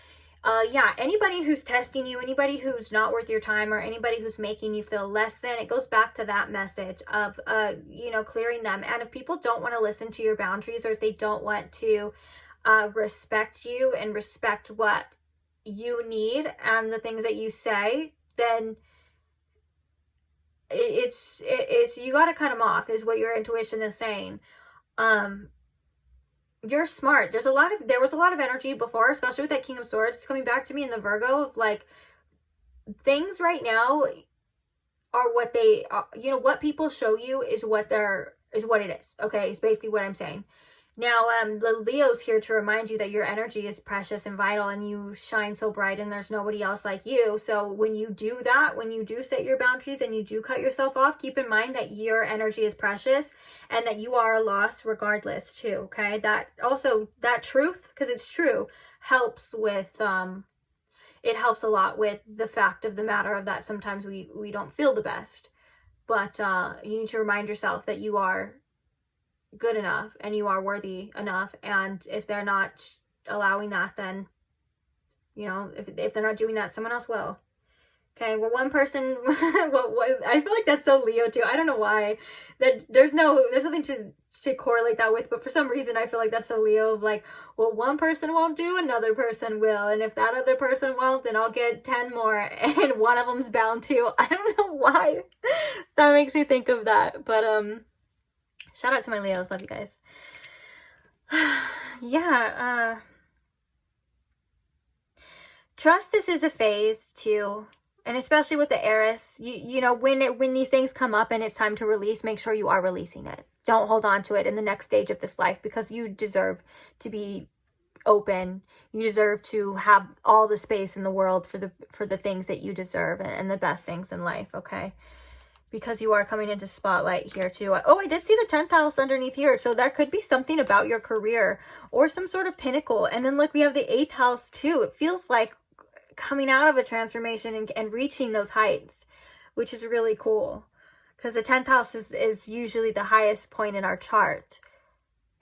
Yeah, anybody who's testing you, anybody who's not worth your time, or anybody who's making you feel less than, it goes back to that message of, you know, clearing them. And if people don't want to listen to your boundaries, or if they don't want to respect you and respect what you need and the things that you say, then it's you got to cut them off, is what your intuition is saying. You're smart. There was a lot of energy before, especially with that King of Swords coming back to me in the Virgo, of like, things right now are what they are, you know, what people show you is what it is. Okay, is basically what I'm saying. Now, the Leo's here to remind you that your energy is precious and vital, and you shine so bright, and there's nobody else like you. So when you do that, when you do set your boundaries and you do cut yourself off, keep in mind that your energy is precious and that you are a loss regardless too, okay? That also, that truth, because it's true, helps with, it helps a lot with the fact of the matter of that sometimes we don't feel the best. But you need to remind yourself that you are good enough and you are worthy enough, and if they're not allowing that, then, you know, if they're not doing that, someone else will. Okay, well, one person I feel like that's so Leo too. I don't know why, that there's nothing to correlate that with, but for some reason I feel like that's so Leo, of like, well, one person won't do, another person will, and if that other person won't, then I'll get 10 more, and one of them's bound to. I don't know why that makes me think of that, but shout out to my Leos. Love you guys. Yeah. Trust this is a phase too. And especially with the Aries, you know, when these things come up and it's time to release, make sure you are releasing it. Don't hold on to it in the next stage of this life, because you deserve to be open. You deserve to have all the space in the world for the things that you deserve, and the best things in life, okay? Because you are coming into spotlight here too. Oh, I did see the 10th house underneath here. So there could be something about your career or some sort of pinnacle. And then look, we have the 8th house too. It feels like coming out of a transformation and reaching those heights, which is really cool, because the 10th house is usually the highest point in our chart.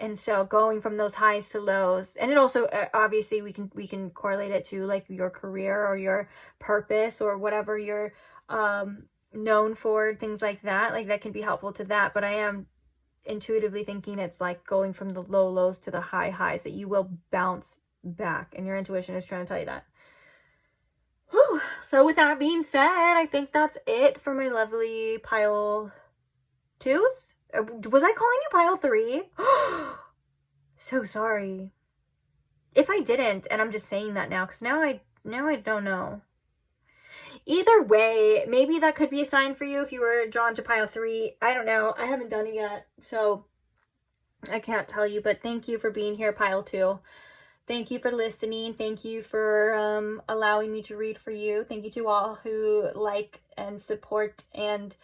And so going from those highs to lows, and it also obviously we can correlate it to like your career or your purpose or whatever you're known for, things like that can be helpful to that. But I am intuitively thinking it's like going from the low lows to the high highs, that you will bounce back, and your intuition is trying to tell you that. Whew. So with that being said, I think that's it for my lovely pile 2s. Was I calling you pile 3? So sorry if I didn't, and I'm just saying that now, because now I don't know. Either way, maybe that could be a sign for you if you were drawn to pile 3. I don't know. I haven't done it yet, so I can't tell you. But thank you for being here, pile 2. Thank you for listening. Thank you for allowing me to read for you. Thank you to all who like and support and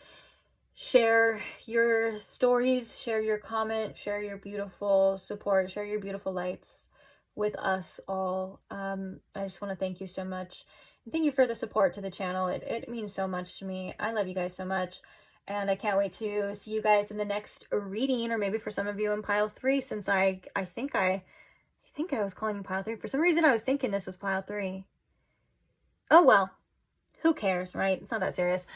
share your stories, share your comment, share your beautiful support, share your beautiful lights with us all. I just want to thank you so much. And thank you for the support to the channel. It means so much to me. I love you guys so much. And I can't wait to see you guys in the next reading, or maybe for some of you in pile 3, since I think I was calling you pile 3. For some reason, I was thinking this was pile 3. Oh, well, who cares, right? It's not that serious.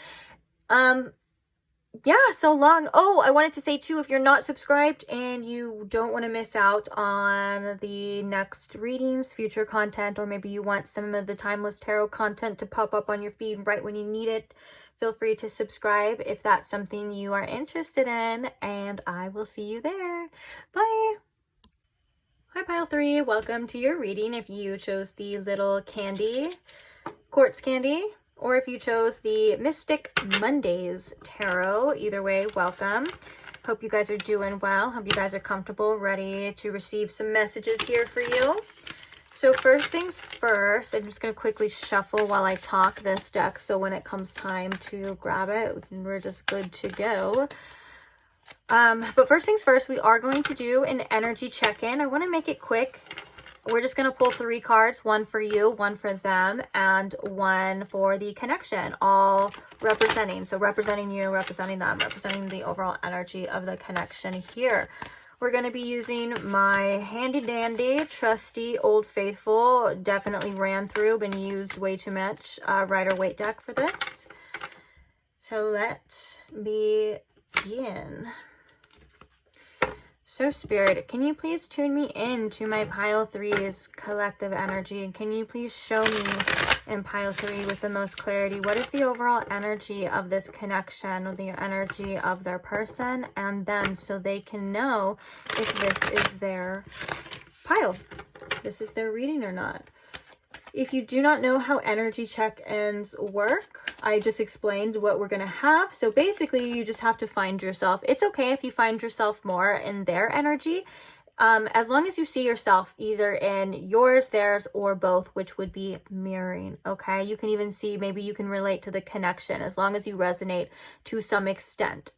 Yeah, so long. Oh, I wanted to say too, if you're not subscribed and you don't want to miss out on the next readings, future content, or maybe you want some of the timeless tarot content to pop up on your feed right when you need it, feel free to subscribe if that's something you are interested in, and I will see you there. Bye. Hi, pile 3. Welcome to your reading. If you chose the little candy, quartz candy, or if you chose the Mystic Mondays Tarot, either way, welcome. Hope you guys are doing well. Hope you guys are comfortable, ready to receive some messages here for you. So first things first, I'm just going to quickly shuffle while I talk this deck, so when it comes time to grab it, we're just good to go. But first things first, we are going to do an energy check-in. I want to make it quick. We're just going to pull 3 cards, one for you, one for them, and one for the connection, all representing. So representing you, representing them, representing the overall energy of the connection here. We're going to be using my handy dandy, trusty, old faithful, definitely ran through, been used way too much, Rider-Waite deck for this. So let's begin. So Spirit, can you please tune me in to my pile 3's collective energy? And can you please show me in pile 3 with the most clarity, what is the overall energy of this connection, or the energy of their person and them, so they can know if this is their pile, this is their reading or not. If you do not know how energy check-ins work, I just explained what we're going to have. So basically, you just have to find yourself. It's okay if you find yourself more in their energy, as long as you see yourself either in yours, theirs, or both, which would be mirroring, okay? You can even see, maybe you can relate to the connection, as long as you resonate to some extent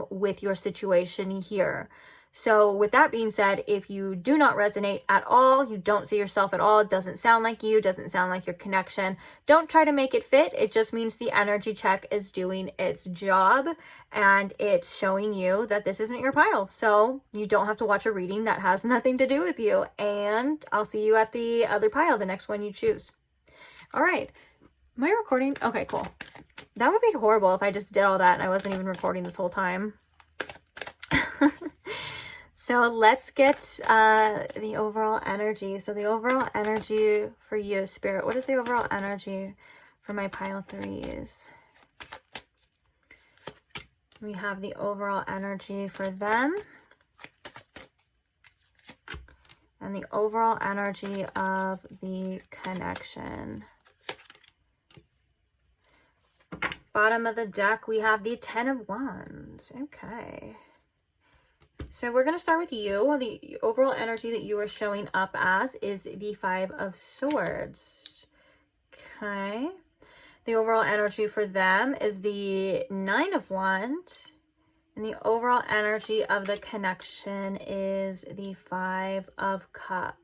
with your situation here. So with that being said, if you do not resonate at all, you don't see yourself at all, it doesn't sound like you, doesn't sound like your connection, don't try to make it fit. It just means the energy check is doing its job, and it's showing you that this isn't your pile. So you don't have to watch a reading that has nothing to do with you. And I'll see you at the other pile, the next one you choose. All right. Am I recording? Okay, cool. That would be horrible if I just did all that and I wasn't even recording this whole time. So let's get the overall energy. So the overall energy for you, Spirit. What is the overall energy for my pile 3s? We have the overall energy for them. And the overall energy of the connection. Bottom of the deck, we have the Ten of Wands. Okay. So we're going to start with you. The overall energy that you are showing up as is the Five of Swords. Okay. The overall energy for them is the Nine of Wands. And the overall energy of the connection is the Five of Cups.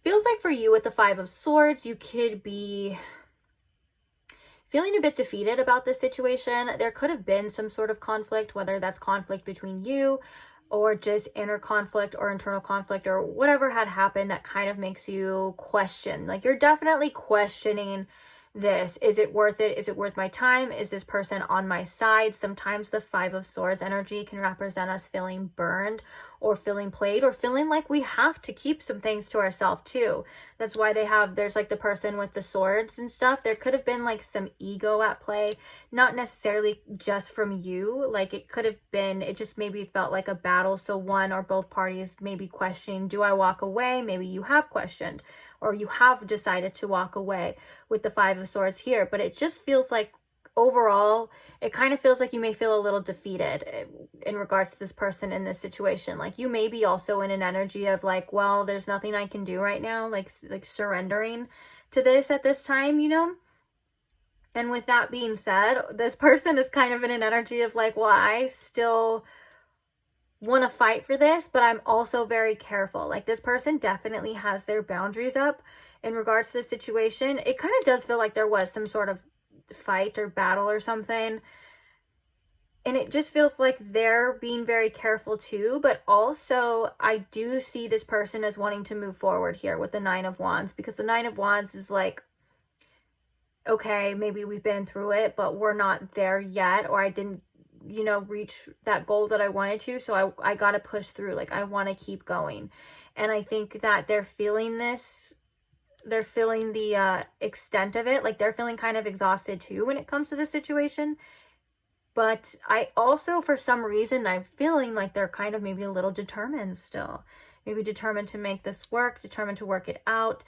Feels like for you with the Five of Swords, you could be feeling a bit defeated about this situation. There could have been some sort of conflict, whether that's conflict between you or just inner conflict or internal conflict or whatever had happened that kind of makes you question. Like, you're definitely questioning this. Is it worth it? Is it worth my time? Is this person on my side? Sometimes the Five of Swords energy can represent us feeling burned or feeling played or feeling like we have to keep some things to ourselves too. That's why there's like the person with the swords and stuff. There could have been like some ego at play, not necessarily just from you. Like, it could have been, it just maybe felt like a battle. So one or both parties maybe questioning, do I walk away? Maybe you have questioned, or you have decided to walk away with the Five of Swords here. But it just feels like overall, it kind of feels like you may feel a little defeated in regards to this person in this situation. Like, you may be also in an energy of like, well, there's nothing I can do right now, like surrendering to this at this time, you know? And with that being said, this person is kind of in an energy of like, well, I still want to fight for this, but I'm also very careful. Like, this person definitely has their boundaries up in regards to the situation. It kind of does feel like there was some sort of fight or battle or something, and it just feels like they're being very careful too. But also, I do see this person as wanting to move forward here with the Nine of Wands, because the Nine of Wands is like, okay, maybe we've been through it, but we're not there yet, or I didn't, you know, reach that goal that I wanted to, so I got to push through. Like, I want to keep going. And I think that they're feeling this, they're feeling the extent of it. Like, they're feeling kind of exhausted too when it comes to the situation. But I also, for some reason, I'm feeling like they're kind of maybe a little determined still. Maybe determined to make this work, determined to work it out.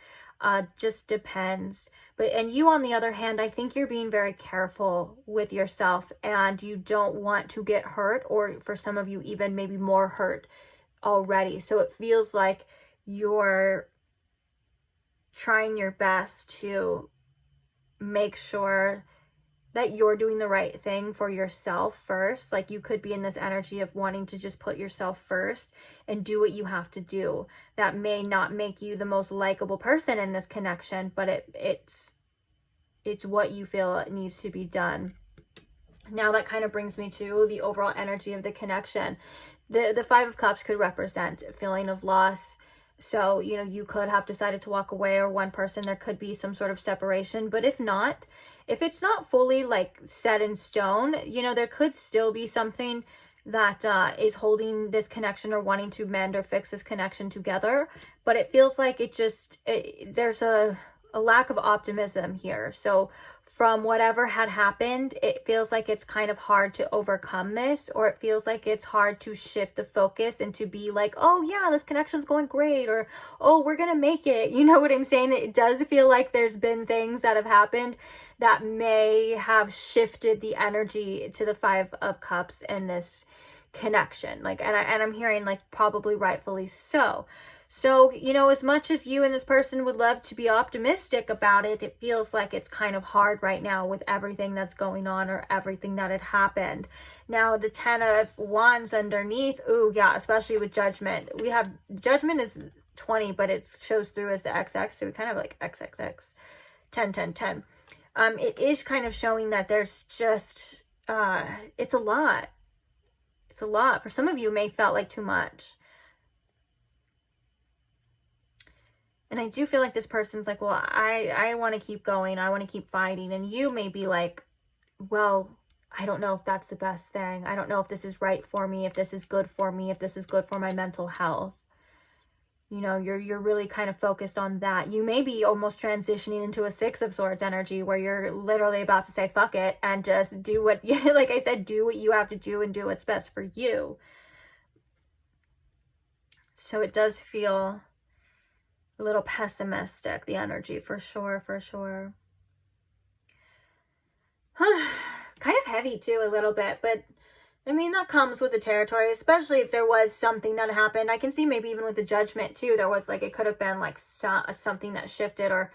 Just depends. And you, on the other hand, I think you're being very careful with yourself, and you don't want to get hurt, or for some of you, even maybe more hurt already. So it feels like you're trying your best to make sure that you're doing the right thing for yourself first. Like, you could be in this energy of wanting to just put yourself first and do what you have to do. That may not make you the most likable person in this connection, but it's what you feel needs to be done. Now that kind of brings me to the overall energy of the connection. The Five of Cups could represent a feeling of loss. So, you know, you could have decided to walk away, or one person, there could be some sort of separation. But if not, if it's not fully like set in stone, you know, there could still be something that is holding this connection or wanting to mend or fix this connection together. But it feels like there's a lack of optimism here. So from whatever had happened, it feels like it's kind of hard to overcome this, or it feels like it's hard to shift the focus and to be like, oh yeah, this connection's going great, or oh, we're gonna make it. You know what I'm saying? It does feel like there's been things that have happened that may have shifted the energy to the Five of Cups in this connection. Like, and I'm hearing like probably rightfully so. So, you know, as much as you and this person would love to be optimistic about it, it feels like it's kind of hard right now with everything that's going on, or everything that had happened. Now, the Ten of Wands underneath, ooh, yeah, especially with Judgment. We have, Judgment is 20, but it shows through as the XX, so we kind of like XXX, 10, 10, 10. It is kind of showing that there's just, it's a lot. It's a lot. For some of you, it may felt like too much. And I do feel like this person's like, well, I want to keep going. I want to keep fighting. And you may be like, well, I don't know if that's the best thing. I don't know if this is right for me, if this is good for me, if this is good for my mental health. You know, you're really kind of focused on that. You may be almost transitioning into a Six of Swords energy, where you're literally about to say, fuck it, and just do what, like I said, do what you have to do and do what's best for you. So it does feel A little pessimistic, the energy, for sure, for sure. Kind of heavy too, a little bit, but I mean, that comes with the territory, especially if there was something that happened. I can see maybe even with the judgment too, there was like, it could have been like something that shifted, or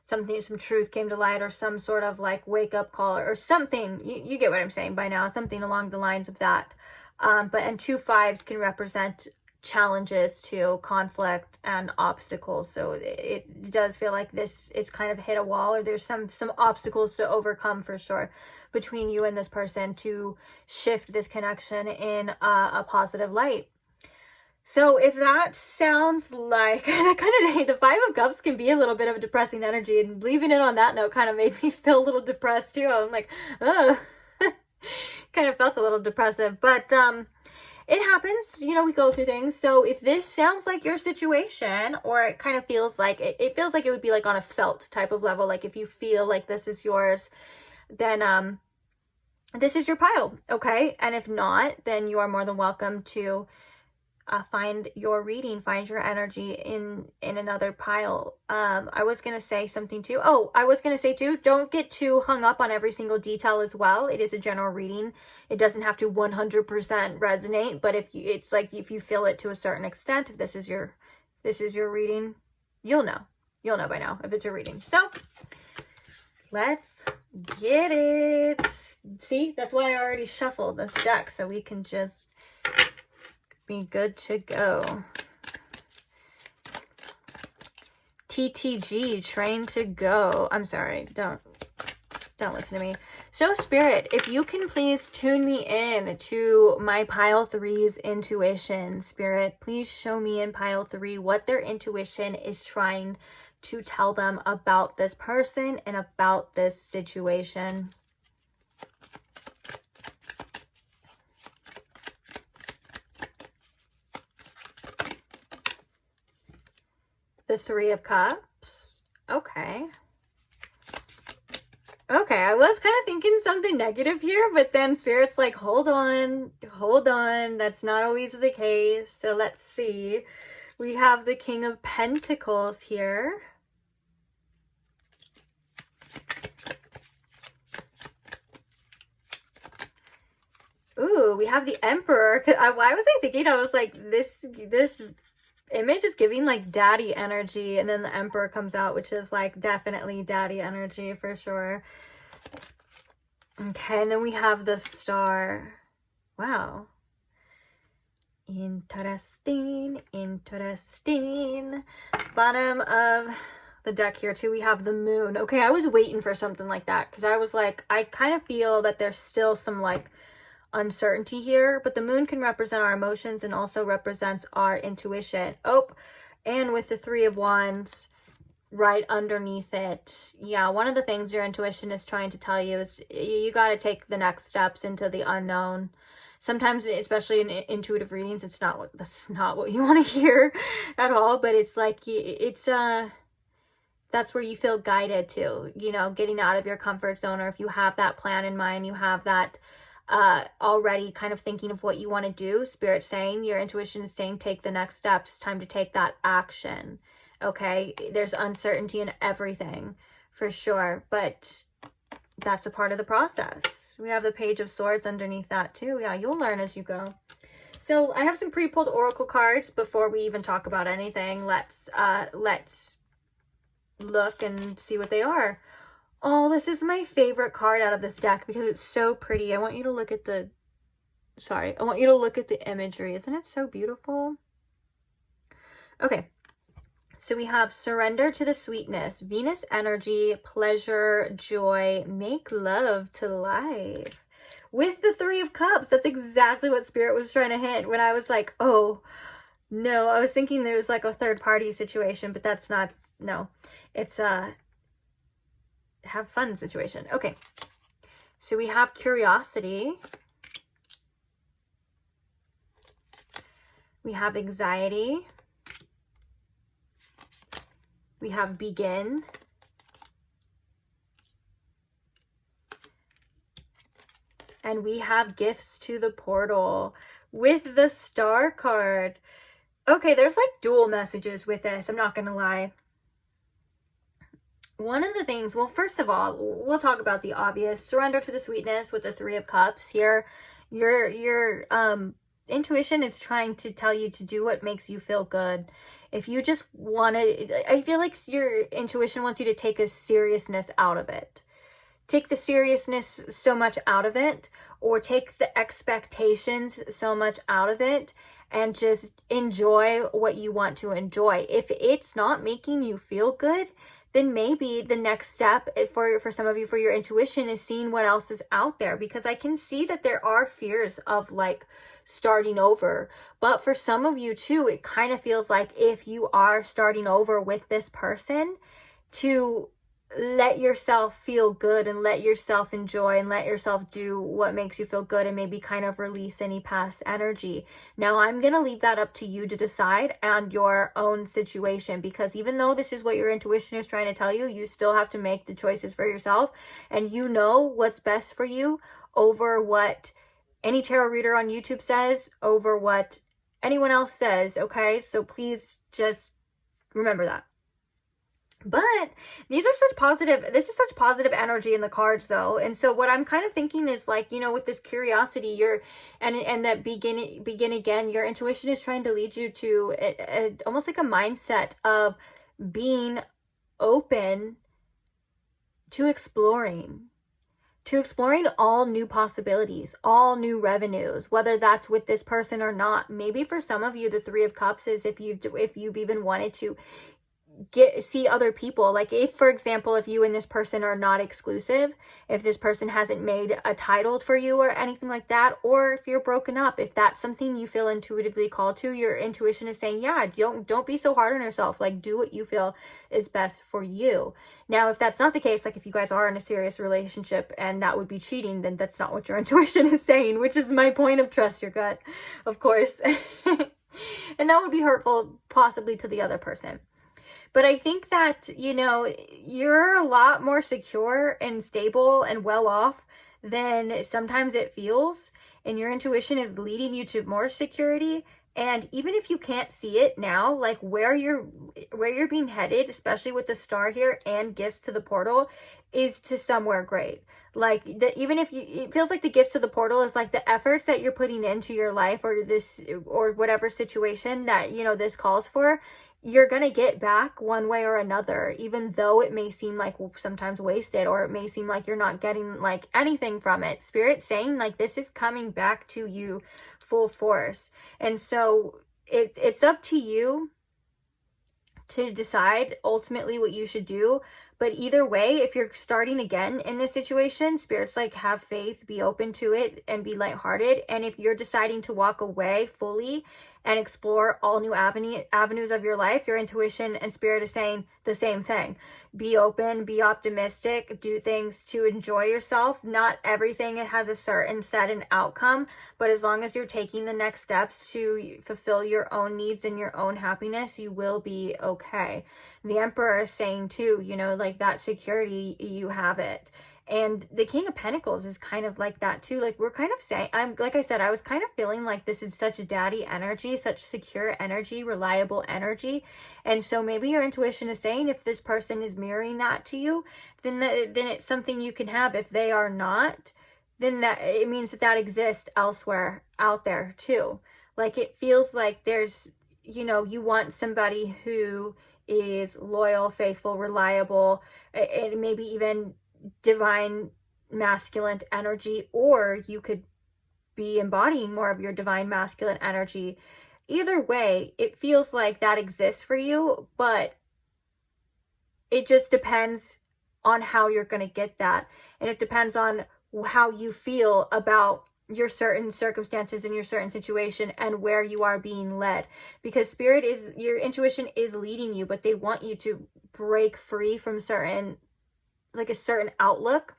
something, some truth came to light, or some sort of like wake up call, or something. You get what I'm saying by now, something along the lines of that. And 2 5s can represent challenges to conflict and obstacles. So it does feel like this, it's kind of hit a wall, or there's some obstacles to overcome for sure between you and this person to shift this connection in a positive light. So if that sounds like that kind of day, the 5 of Cups can be a little bit of a depressing energy, and leaving it on that note kind of made me feel a little depressed too. I'm like, oh, kind of felt a little depressive, but it happens, you know, we go through things. So if this sounds like your situation, or it kind of feels like, it feels like it would be like on a felt type of level, like if you feel like this is yours, then this is your pile, okay? And if not, then you are more than welcome to find your reading, find your energy in another pile. I was going to say something too. Oh, I was going to say too, don't get too hung up on every single detail as well. It is a general reading. It doesn't have to 100% resonate, but it's like, if you feel it to a certain extent, if this is your reading, you'll know by now if it's your reading. So let's get it. See, that's why I already shuffled this deck, so we can just be good to go. TTG, train to go. I'm sorry, don't listen to me. So Spirit, if you can please tune me in to my pile 3's intuition. Spirit, please show me in pile 3 what their intuition is trying to tell them about this person and about this situation. The 3 of Cups. Okay. Okay, I was kind of thinking something negative here, but then Spirit's like, hold on. That's not always the case. So let's see. We have the King of Pentacles here. Ooh, we have the Emperor. Why was I thinking? I was like, this image is giving like daddy energy, and then the Emperor comes out, which is like definitely daddy energy for sure. Okay, and then we have the Star. Wow. Interesting. Bottom of the deck here too, we have the Moon. Okay, I was waiting for something like that, because I was like, I kind of feel that there's still some like uncertainty here, but the Moon can represent our emotions and also represents our intuition. Oh, and with the 3 of Wands right underneath it, yeah, one of the things your intuition is trying to tell you is you got to take the next steps into the unknown. Sometimes, especially in intuitive readings, that's not what you want to hear at all, but it's like, that's where you feel guided to, you know, getting out of your comfort zone, or if you have that plan in mind, you have that already kind of thinking of what you want to do. Spirit's saying, your intuition is saying, take the next steps. It's time to take that action. Okay, there's uncertainty in everything for sure, but that's a part of the process. We have the Page of Swords underneath that too. Yeah, you'll learn as you go. So I have some pre-pulled oracle cards before we even talk about anything. Let's look and see what they are. Oh, this is my favorite card out of this deck because it's so pretty. I want you to look at the imagery. Isn't it so beautiful? Okay. So we have surrender to the sweetness, Venus energy, pleasure, joy, make love to life. With the 3 of Cups, that's exactly what Spirit was trying to hint when I was like, oh, no. I was thinking there was like a third party situation, but that's not, no. It's have fun situation. Okay. So we have curiosity. We have anxiety. We have begin. And we have gifts to the portal with the Star card. Okay, there's like dual messages with this. I'm not going to lie. One of the things, well, first of all, we'll talk about the obvious. Surrender to the sweetness with the Three of Cups here. Your intuition is trying to tell you to do what makes you feel good. If you just want to, I feel like your intuition wants you to take a seriousness out of it. Take the seriousness so much out of it, or take the expectations so much out of it, and just enjoy what you want to enjoy. If it's not making you feel good, then maybe the next step for some of you, for your intuition, is seeing what else is out there. Because I can see that there are fears of like starting over. But for some of you too, it kind of feels like if you are starting over with this person, to let yourself feel good and let yourself enjoy and let yourself do what makes you feel good, and maybe kind of release any past energy. Now, I'm going to leave that up to you to decide and your own situation, because even though this is what your intuition is trying to tell you, you still have to make the choices for yourself, and you know what's best for you over what any tarot reader on YouTube says, over what anyone else says, okay? So please just remember that. But this is such positive energy in the cards though. And so what I'm kind of thinking is like, you know, with this curiosity, and that begin again, your intuition is trying to lead you to almost like a mindset of being open to exploring all new possibilities, all new revenues, whether that's with this person or not. Maybe for some of you, the Three of Cups is if you've even wanted to see other people. Like if, for example, if you and this person are not exclusive, if this person hasn't made a title for you or anything like that, or if you're broken up, if that's something you feel intuitively called to, your intuition is saying, yeah, don't be so hard on yourself. Like do what you feel is best for you. Now, if that's not the case, like if you guys are in a serious relationship and that would be cheating, then that's not what your intuition is saying, which is my point of trust your gut, of course. And that would be hurtful possibly to the other person. But I think that, you know, you're a lot more secure and stable and well off than sometimes it feels. And your intuition is leading you to more security. And even if you can't see it now, like where you're being headed, especially with the star here and gifts to the portal, is to somewhere great. Like even if it feels like the gifts to the portal is like the efforts that you're putting into your life or whatever situation that, you know, this calls for, you're going to get back one way or another, even though it may seem like sometimes wasted, or it may seem like you're not getting like anything from it. Spirit's saying like this is coming back to you full force. And so it's up to you to decide ultimately what you should do. But either way, if you're starting again in this situation, Spirit's like, have faith, be open to it, and be lighthearted. And if you're deciding to walk away fully and explore all new avenues of your life, your intuition and Spirit is saying the same thing. Be open, be optimistic, do things to enjoy yourself. Not everything has a certain set and outcome, but as long as you're taking the next steps to fulfill your own needs and your own happiness, you will be okay. The Emperor is saying too, you know, like that security, you have it. And the King of Pentacles is kind of like that too. Like we're kind of saying, like I said, I was kind of feeling like this is such a daddy energy, such secure energy, reliable energy. And so maybe your intuition is saying if this person is mirroring that to you, then it's something you can have. If they are not, then that it means that exists elsewhere out there too. Like it feels like there's, you know, you want somebody who is loyal, faithful, reliable, and maybe even divine masculine energy, or you could be embodying more of your divine masculine energy. Either way, it feels like that exists for you, but it just depends on how you're going to get that. And it depends on how you feel about your certain circumstances and your certain situation and where you are being led. Because Spirit is, your intuition is leading you, but they want you to break free from certain, like a certain outlook,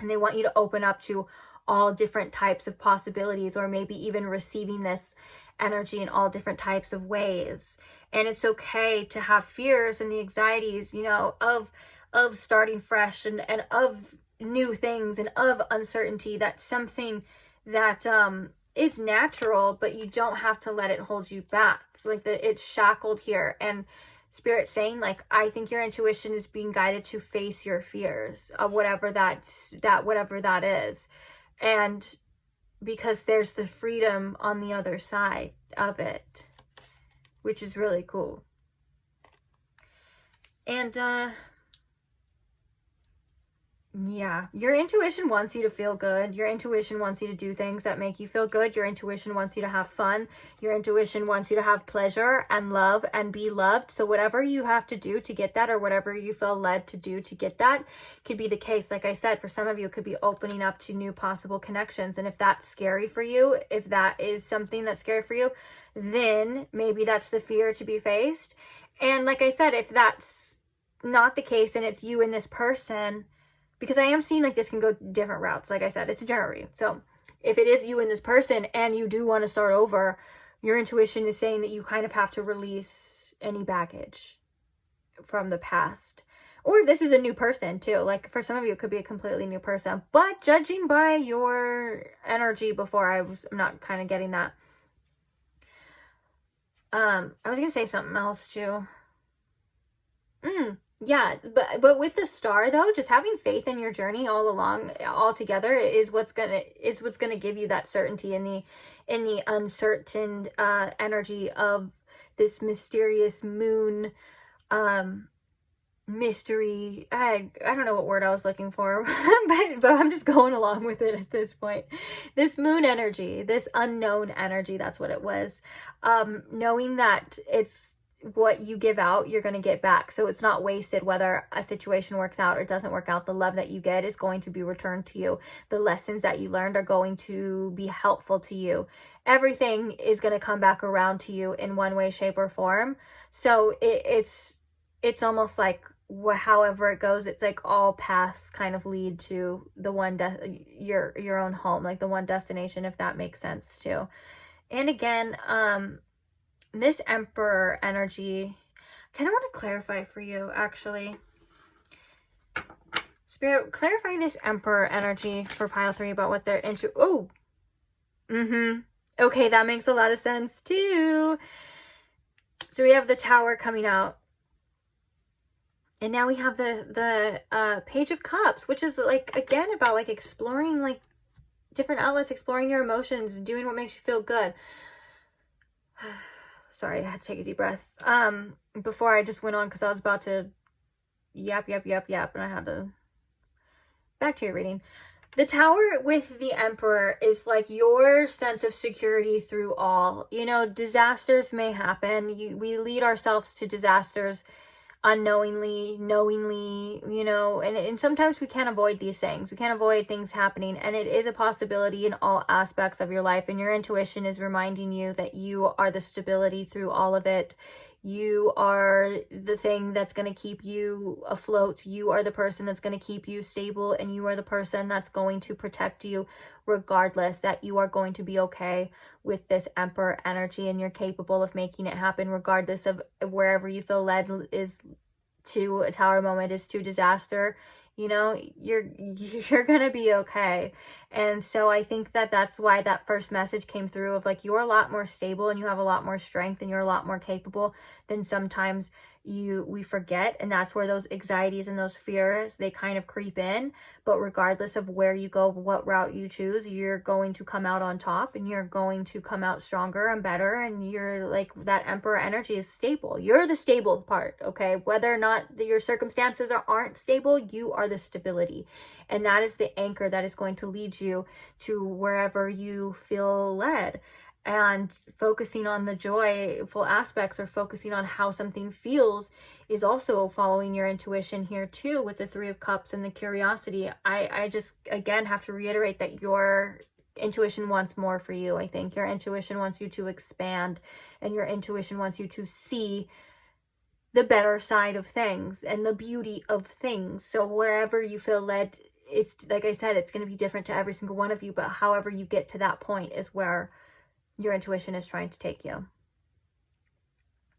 and they want you to open up to all different types of possibilities, or maybe even receiving this energy in all different types of ways. And it's okay to have fears and the anxieties, you know, of starting fresh and of new things and of uncertainty. That's something that is natural, but you don't have to let it hold you back. like it's shackled here, and Spirit saying, like, I think your intuition is being guided to face your fears of whatever whatever that is. And because there's the freedom on the other side of it, which is really cool. And yeah, your intuition wants you to feel good. Your intuition wants you to do things that make you feel good. Your intuition wants you to have fun. Your intuition wants you to have pleasure and love and be loved. So whatever you have to do to get that, or whatever you feel led to do to get that, could be the case. Like I said, for some of you, it could be opening up to new possible connections. And if that's scary for you, if that is something that's scary for you, then maybe that's the fear to be faced. And like I said, if that's not the case and it's you and this person, because I am seeing like this can go different routes. Like I said, it's a general reading. So if it is you and this person and you do want to start over, your intuition is saying that you kind of have to release any baggage from the past. Or this is a new person too. Like for some of you, it could be a completely new person. But judging by your energy before, I'm not kind of getting that. I was going to say something else too. Yeah, but with the star though, just having faith in your journey all along, all together, is what's gonna give you that certainty in the uncertain energy of this mysterious moon mystery. I don't know what word I was looking for, but I'm just going along with it at this point. This moon energy, this unknown energy, that's what it was. Knowing that it's what you give out, you're going to get back. So it's not wasted whether a situation works out or doesn't work out. The love that you get is going to be returned to you. The lessons that you learned are going to be helpful to you. Everything is going to come back around to you in one way, shape, or form. So it's almost like however it goes, it's like all paths kind of lead to the one your own home, like the one destination, if that makes sense too. And again, this Emperor energy, I kind of want to clarify for you, actually. Spirit, clarify this Emperor energy for pile 3 about what they're into. Oh! Okay, that makes a lot of sense, too. So we have the Tower coming out. And now we have the Page of Cups, which is, like, again, about, like, exploring, like, different outlets, exploring your emotions, and doing what makes you feel good. Sorry, I had to take a deep breath. Before I just went on because I was about to yap, and I had to... Back to your reading. The Tower with the Emperor is like your sense of security through all. You know, disasters may happen. We lead ourselves to disasters unknowingly, knowingly, you know, and sometimes we can't avoid these things. We can't avoid things happening, and it is a possibility in all aspects of your life, and your intuition is reminding you that you are the stability through all of it. You are the thing that's going to keep you afloat. You are the person that's going to keep you stable, and you are the person that's going to protect you regardless, that you are going to be okay with this Emperor energy, and you're capable of making it happen regardless of wherever you feel led is to a Tower moment, is to disaster. You know, you're going to be okay. And so I think that that's why that first message came through of like, you're a lot more stable and you have a lot more strength and you're a lot more capable than sometimes we forget. And that's where those anxieties and those fears, they kind of creep in. But regardless of where you go, what route you choose, you're going to come out on top, and you're going to come out stronger and better. And you're like, that Emperor energy is stable. You're the stable part, okay? Whether or not your circumstances aren't stable, you are the stability. And that is the anchor that is going to lead you to wherever you feel led. And focusing on the joyful aspects, or focusing on how something feels, is also following your intuition here too, with the 3 of Cups and the curiosity. I just, again, have to reiterate that your intuition wants more for you. I think your intuition wants you to expand, and your intuition wants you to see the better side of things and the beauty of things. So wherever you feel led, it's like I said, it's going to be different to every single one of you, but however you get to that point is where your intuition is trying to take you.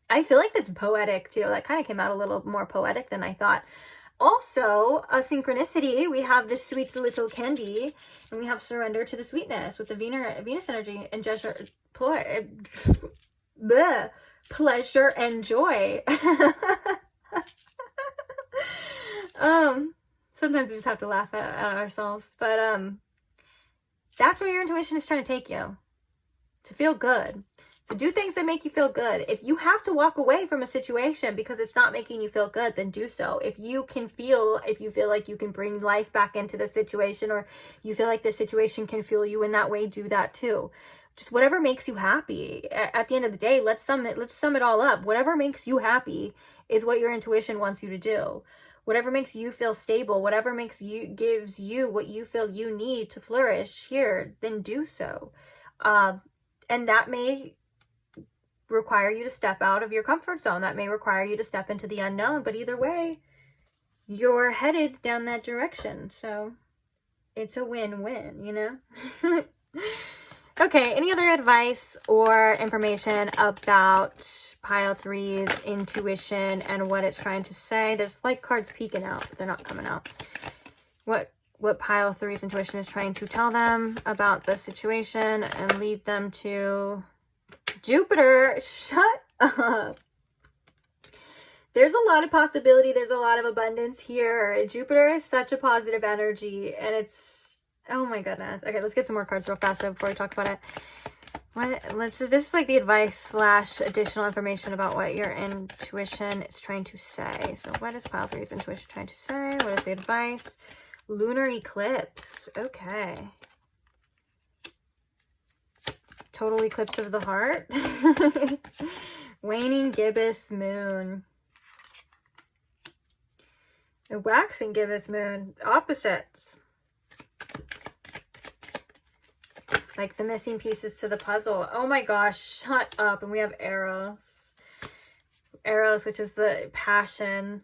I feel like that's poetic too. That kind of came out a little more poetic than I thought. Also, a synchronicity, we have this sweet little candy, and we have surrender to the sweetness with the Venus energy and gesture. pleasure and joy. Sometimes we just have to laugh at ourselves, but that's where your intuition is trying to take you, to feel good, to do things that make you feel good. If you have to walk away from a situation because it's not making you feel good, then do so. If you feel like you can bring life back into the situation, or you feel like the situation can fuel you in that way, do that too. Just whatever makes you happy. At the end of the day, let's sum it all up. Whatever makes you happy is what your intuition wants you to do. Whatever makes you feel stable, whatever gives you what you feel you need to flourish here, then do so. And that may require you to step out of your comfort zone. That may require you to step into the unknown. But either way, you're headed down that direction. So it's a win-win, you know? Okay, any other advice or information about pile 3's intuition and what it's trying to say? There's like cards peeking out, but they're not coming out. What pile 3's intuition is trying to tell them about the situation and lead them to Jupiter. Shut up. There's a lot of possibility. There's a lot of abundance here. Jupiter is such a positive energy, and it's, oh my goodness. Okay, let's get some more cards real fast before we talk about it. This is like the advice / additional information about what your intuition is trying to say. So what is pile 3's intuition trying to say? What is the advice? Lunar eclipse. Okay. Total eclipse of the heart. Waning gibbous moon. A waxing gibbous moon. Opposites. Like the missing pieces to the puzzle. Oh my gosh, shut up. And we have Eros. Eros, which is the passionate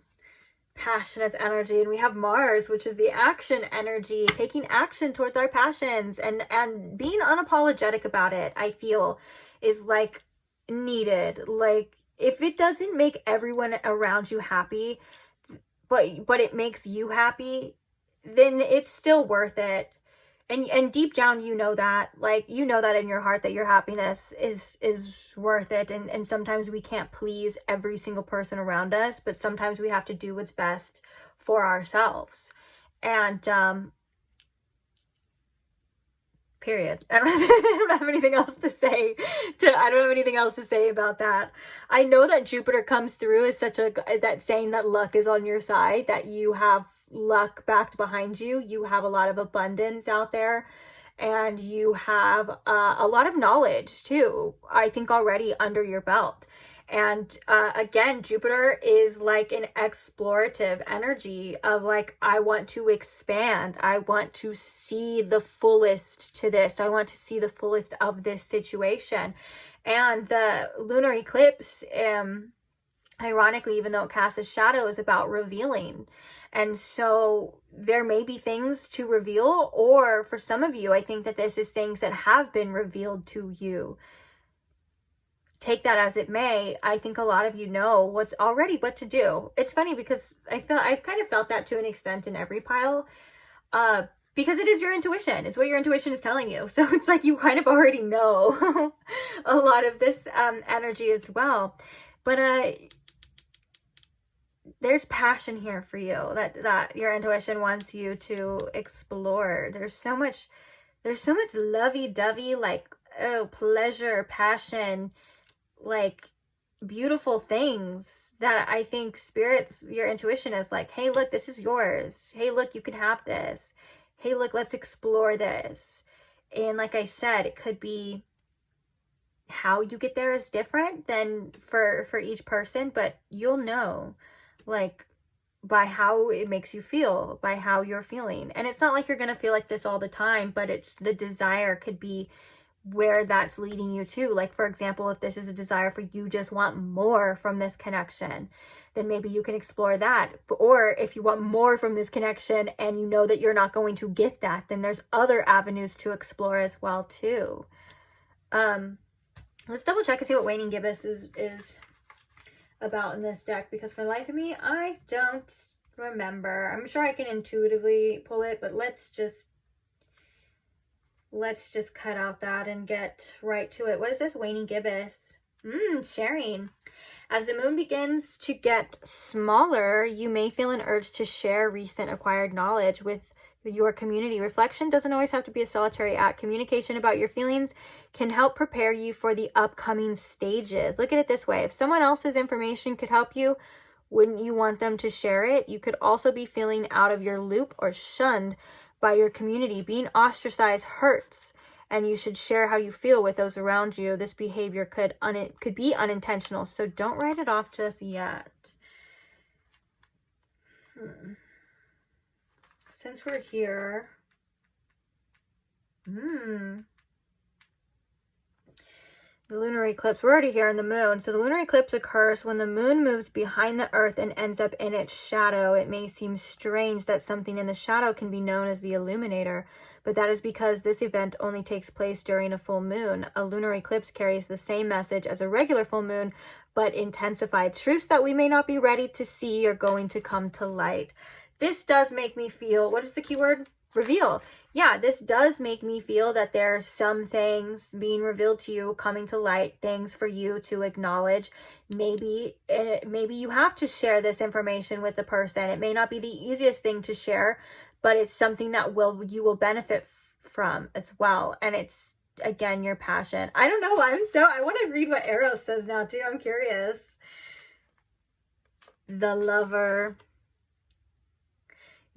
energy. And we have Mars, which is the action energy, taking action towards our passions and being unapologetic about it, I feel, is like needed. Like, if it doesn't make everyone around you happy, but it makes you happy, then it's still worth it. And deep down, you know that, like, you know that in your heart that your happiness is worth it. And sometimes we can't please every single person around us, but sometimes we have to do what's best for ourselves. And, period. I don't have anything else to say. I don't have anything else to say about that. I know that Jupiter comes through as that saying that luck is on your side, that you have luck backed behind you. You have a lot of abundance out there, and you have a lot of knowledge too, I think, already under your belt. And again, Jupiter is like an explorative energy of like, I want to expand. I want to see the fullest to this. I want to see the fullest of this situation. And the lunar eclipse, ironically, even though it casts a shadow, is about revealing. And so there may be things to reveal, or for some of you, I think that this is things that have been revealed to you. Take that as it may. I think a lot of you know what to do. It's funny because I've kind of felt that to an extent in every pile, because it is your intuition. It's what your intuition is telling you. So it's like you kind of already know a lot of this energy as well. But there's passion here for you that your intuition wants you to explore. There's so much lovey-dovey, like, oh, pleasure, passion, like beautiful things that I think your intuition is like, hey, look, this is yours. Hey, look, you can have this. Hey, look, let's explore this. And like I said, it could be how you get there is different than for each person, but you'll know, like, by how it makes you feel, by how you're feeling. And it's not like you're going to feel like this all the time, but it's the desire could be where that's leading you to. Like, for example, if this is a desire for you just want more from this connection, then maybe you can explore that. Or if you want more from this connection and you know that you're not going to get that, then there's other avenues to explore as well too. Let's double check and see what waning gibbous is about in this deck, because for the life of me, I don't remember. I'm sure I can intuitively pull it, but let's just cut out that and get right to it. What is this? Waning gibbous. Sharing. As the moon begins to get smaller, you may feel an urge to share recent acquired knowledge with your community. Reflection doesn't always have to be a solitary act. Communication about your feelings can help prepare you for the upcoming stages. Look at it this way. If someone else's information could help you, wouldn't you want them to share it? You could also be feeling out of your loop or shunned by your community. Being ostracized hurts, and you should share how you feel with those around you. This behavior could be unintentional, so don't write it off just yet. Since we're here, the lunar eclipse, we're already here in the moon. So the lunar eclipse occurs when the moon moves behind the earth and ends up in its shadow. It may seem strange that something in the shadow can be known as the illuminator, but that is because this event only takes place during a full moon. A lunar eclipse carries the same message as a regular full moon, but intensified. Truths that we may not be ready to see are going to come to light. This does make me feel, what is the keyword? Reveal. Yeah, this does make me feel that there's some things being revealed to you, coming to light, things for you to acknowledge. Maybe you have to share this information with the person. It may not be the easiest thing to share, but it's something that you will benefit from as well. And it's, again, your passion. I don't know. I want to read what Eros says now too. I'm curious. The Lover.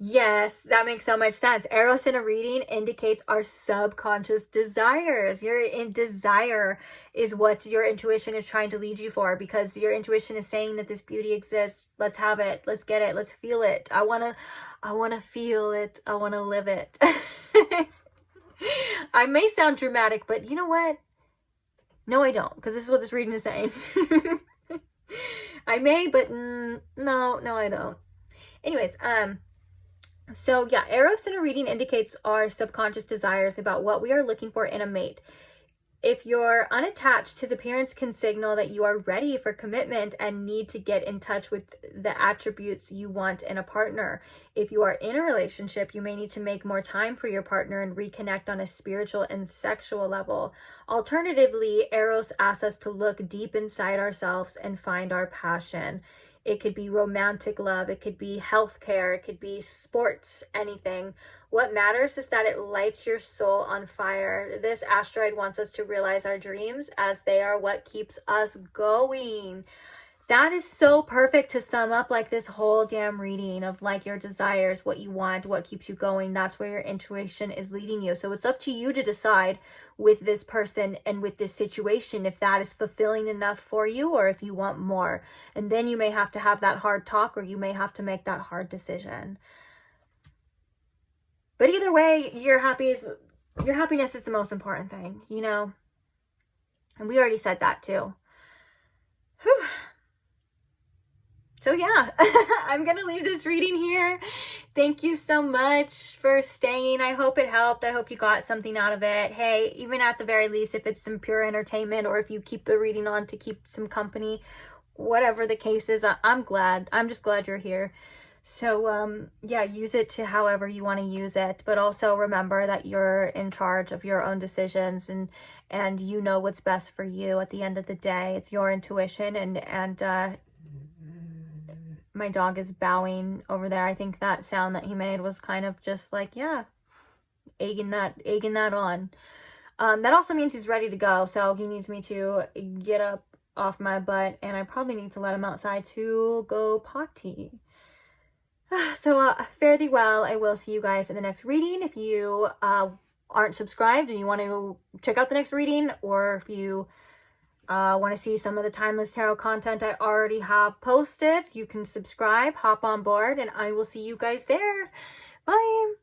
Yes, that makes so much sense. Eros in a reading indicates our subconscious desires. Your desire is what your intuition is trying to lead you for, because your intuition is saying that this beauty exists. Let's have it. Let's get it. Let's feel it. I want to feel it. I want to live it. I may sound dramatic, but you know what? No, I don't, because this is what this reading is saying. I may, but no, I don't. Anyways, so yeah, Eros in a reading indicates our subconscious desires about what we are looking for in a mate. If you're unattached, his appearance can signal that you are ready for commitment and need to get in touch with the attributes you want in a partner. If you are in a relationship, you may need to make more time for your partner and reconnect on a spiritual and sexual level. Alternatively, Eros asks us to look deep inside ourselves and find our passion. It could be romantic love. It could be healthcare. It could be sports, anything. What matters is that it lights your soul on fire. This asteroid wants us to realize our dreams, as they are what keeps us going. That is so perfect to sum up like this whole damn reading of like your desires, what you want, what keeps you going. That's where your intuition is leading you. So it's up to you to decide with this person and with this situation if that is fulfilling enough for you or if you want more. And then you may have to have that hard talk, or you may have to make that hard decision. But either way, your happiness is the most important thing, you know? And we already said that too. Whew. So yeah, I'm going to leave this reading here. Thank you so much for staying. I hope it helped. I hope you got something out of it. Hey, even at the very least, if it's some pure entertainment, or if you keep the reading on to keep some company, whatever the case is, I'm glad. I'm just glad you're here. So yeah, use it to however you want to use it. But also remember that you're in charge of your own decisions, and you know what's best for you at the end of the day. It's your intuition, and my dog is bowing over there. I think that sound that he made was kind of just like, yeah, egging that on. That also means he's ready to go. So he needs me to get up off my butt, and I probably need to let him outside to go potty. So fare thee well. I will see you guys in the next reading. If you aren't subscribed and you want to check out the next reading, or if you want to see some of the Timeless Tarot content I already have posted, you can subscribe, hop on board, and I will see you guys there. Bye.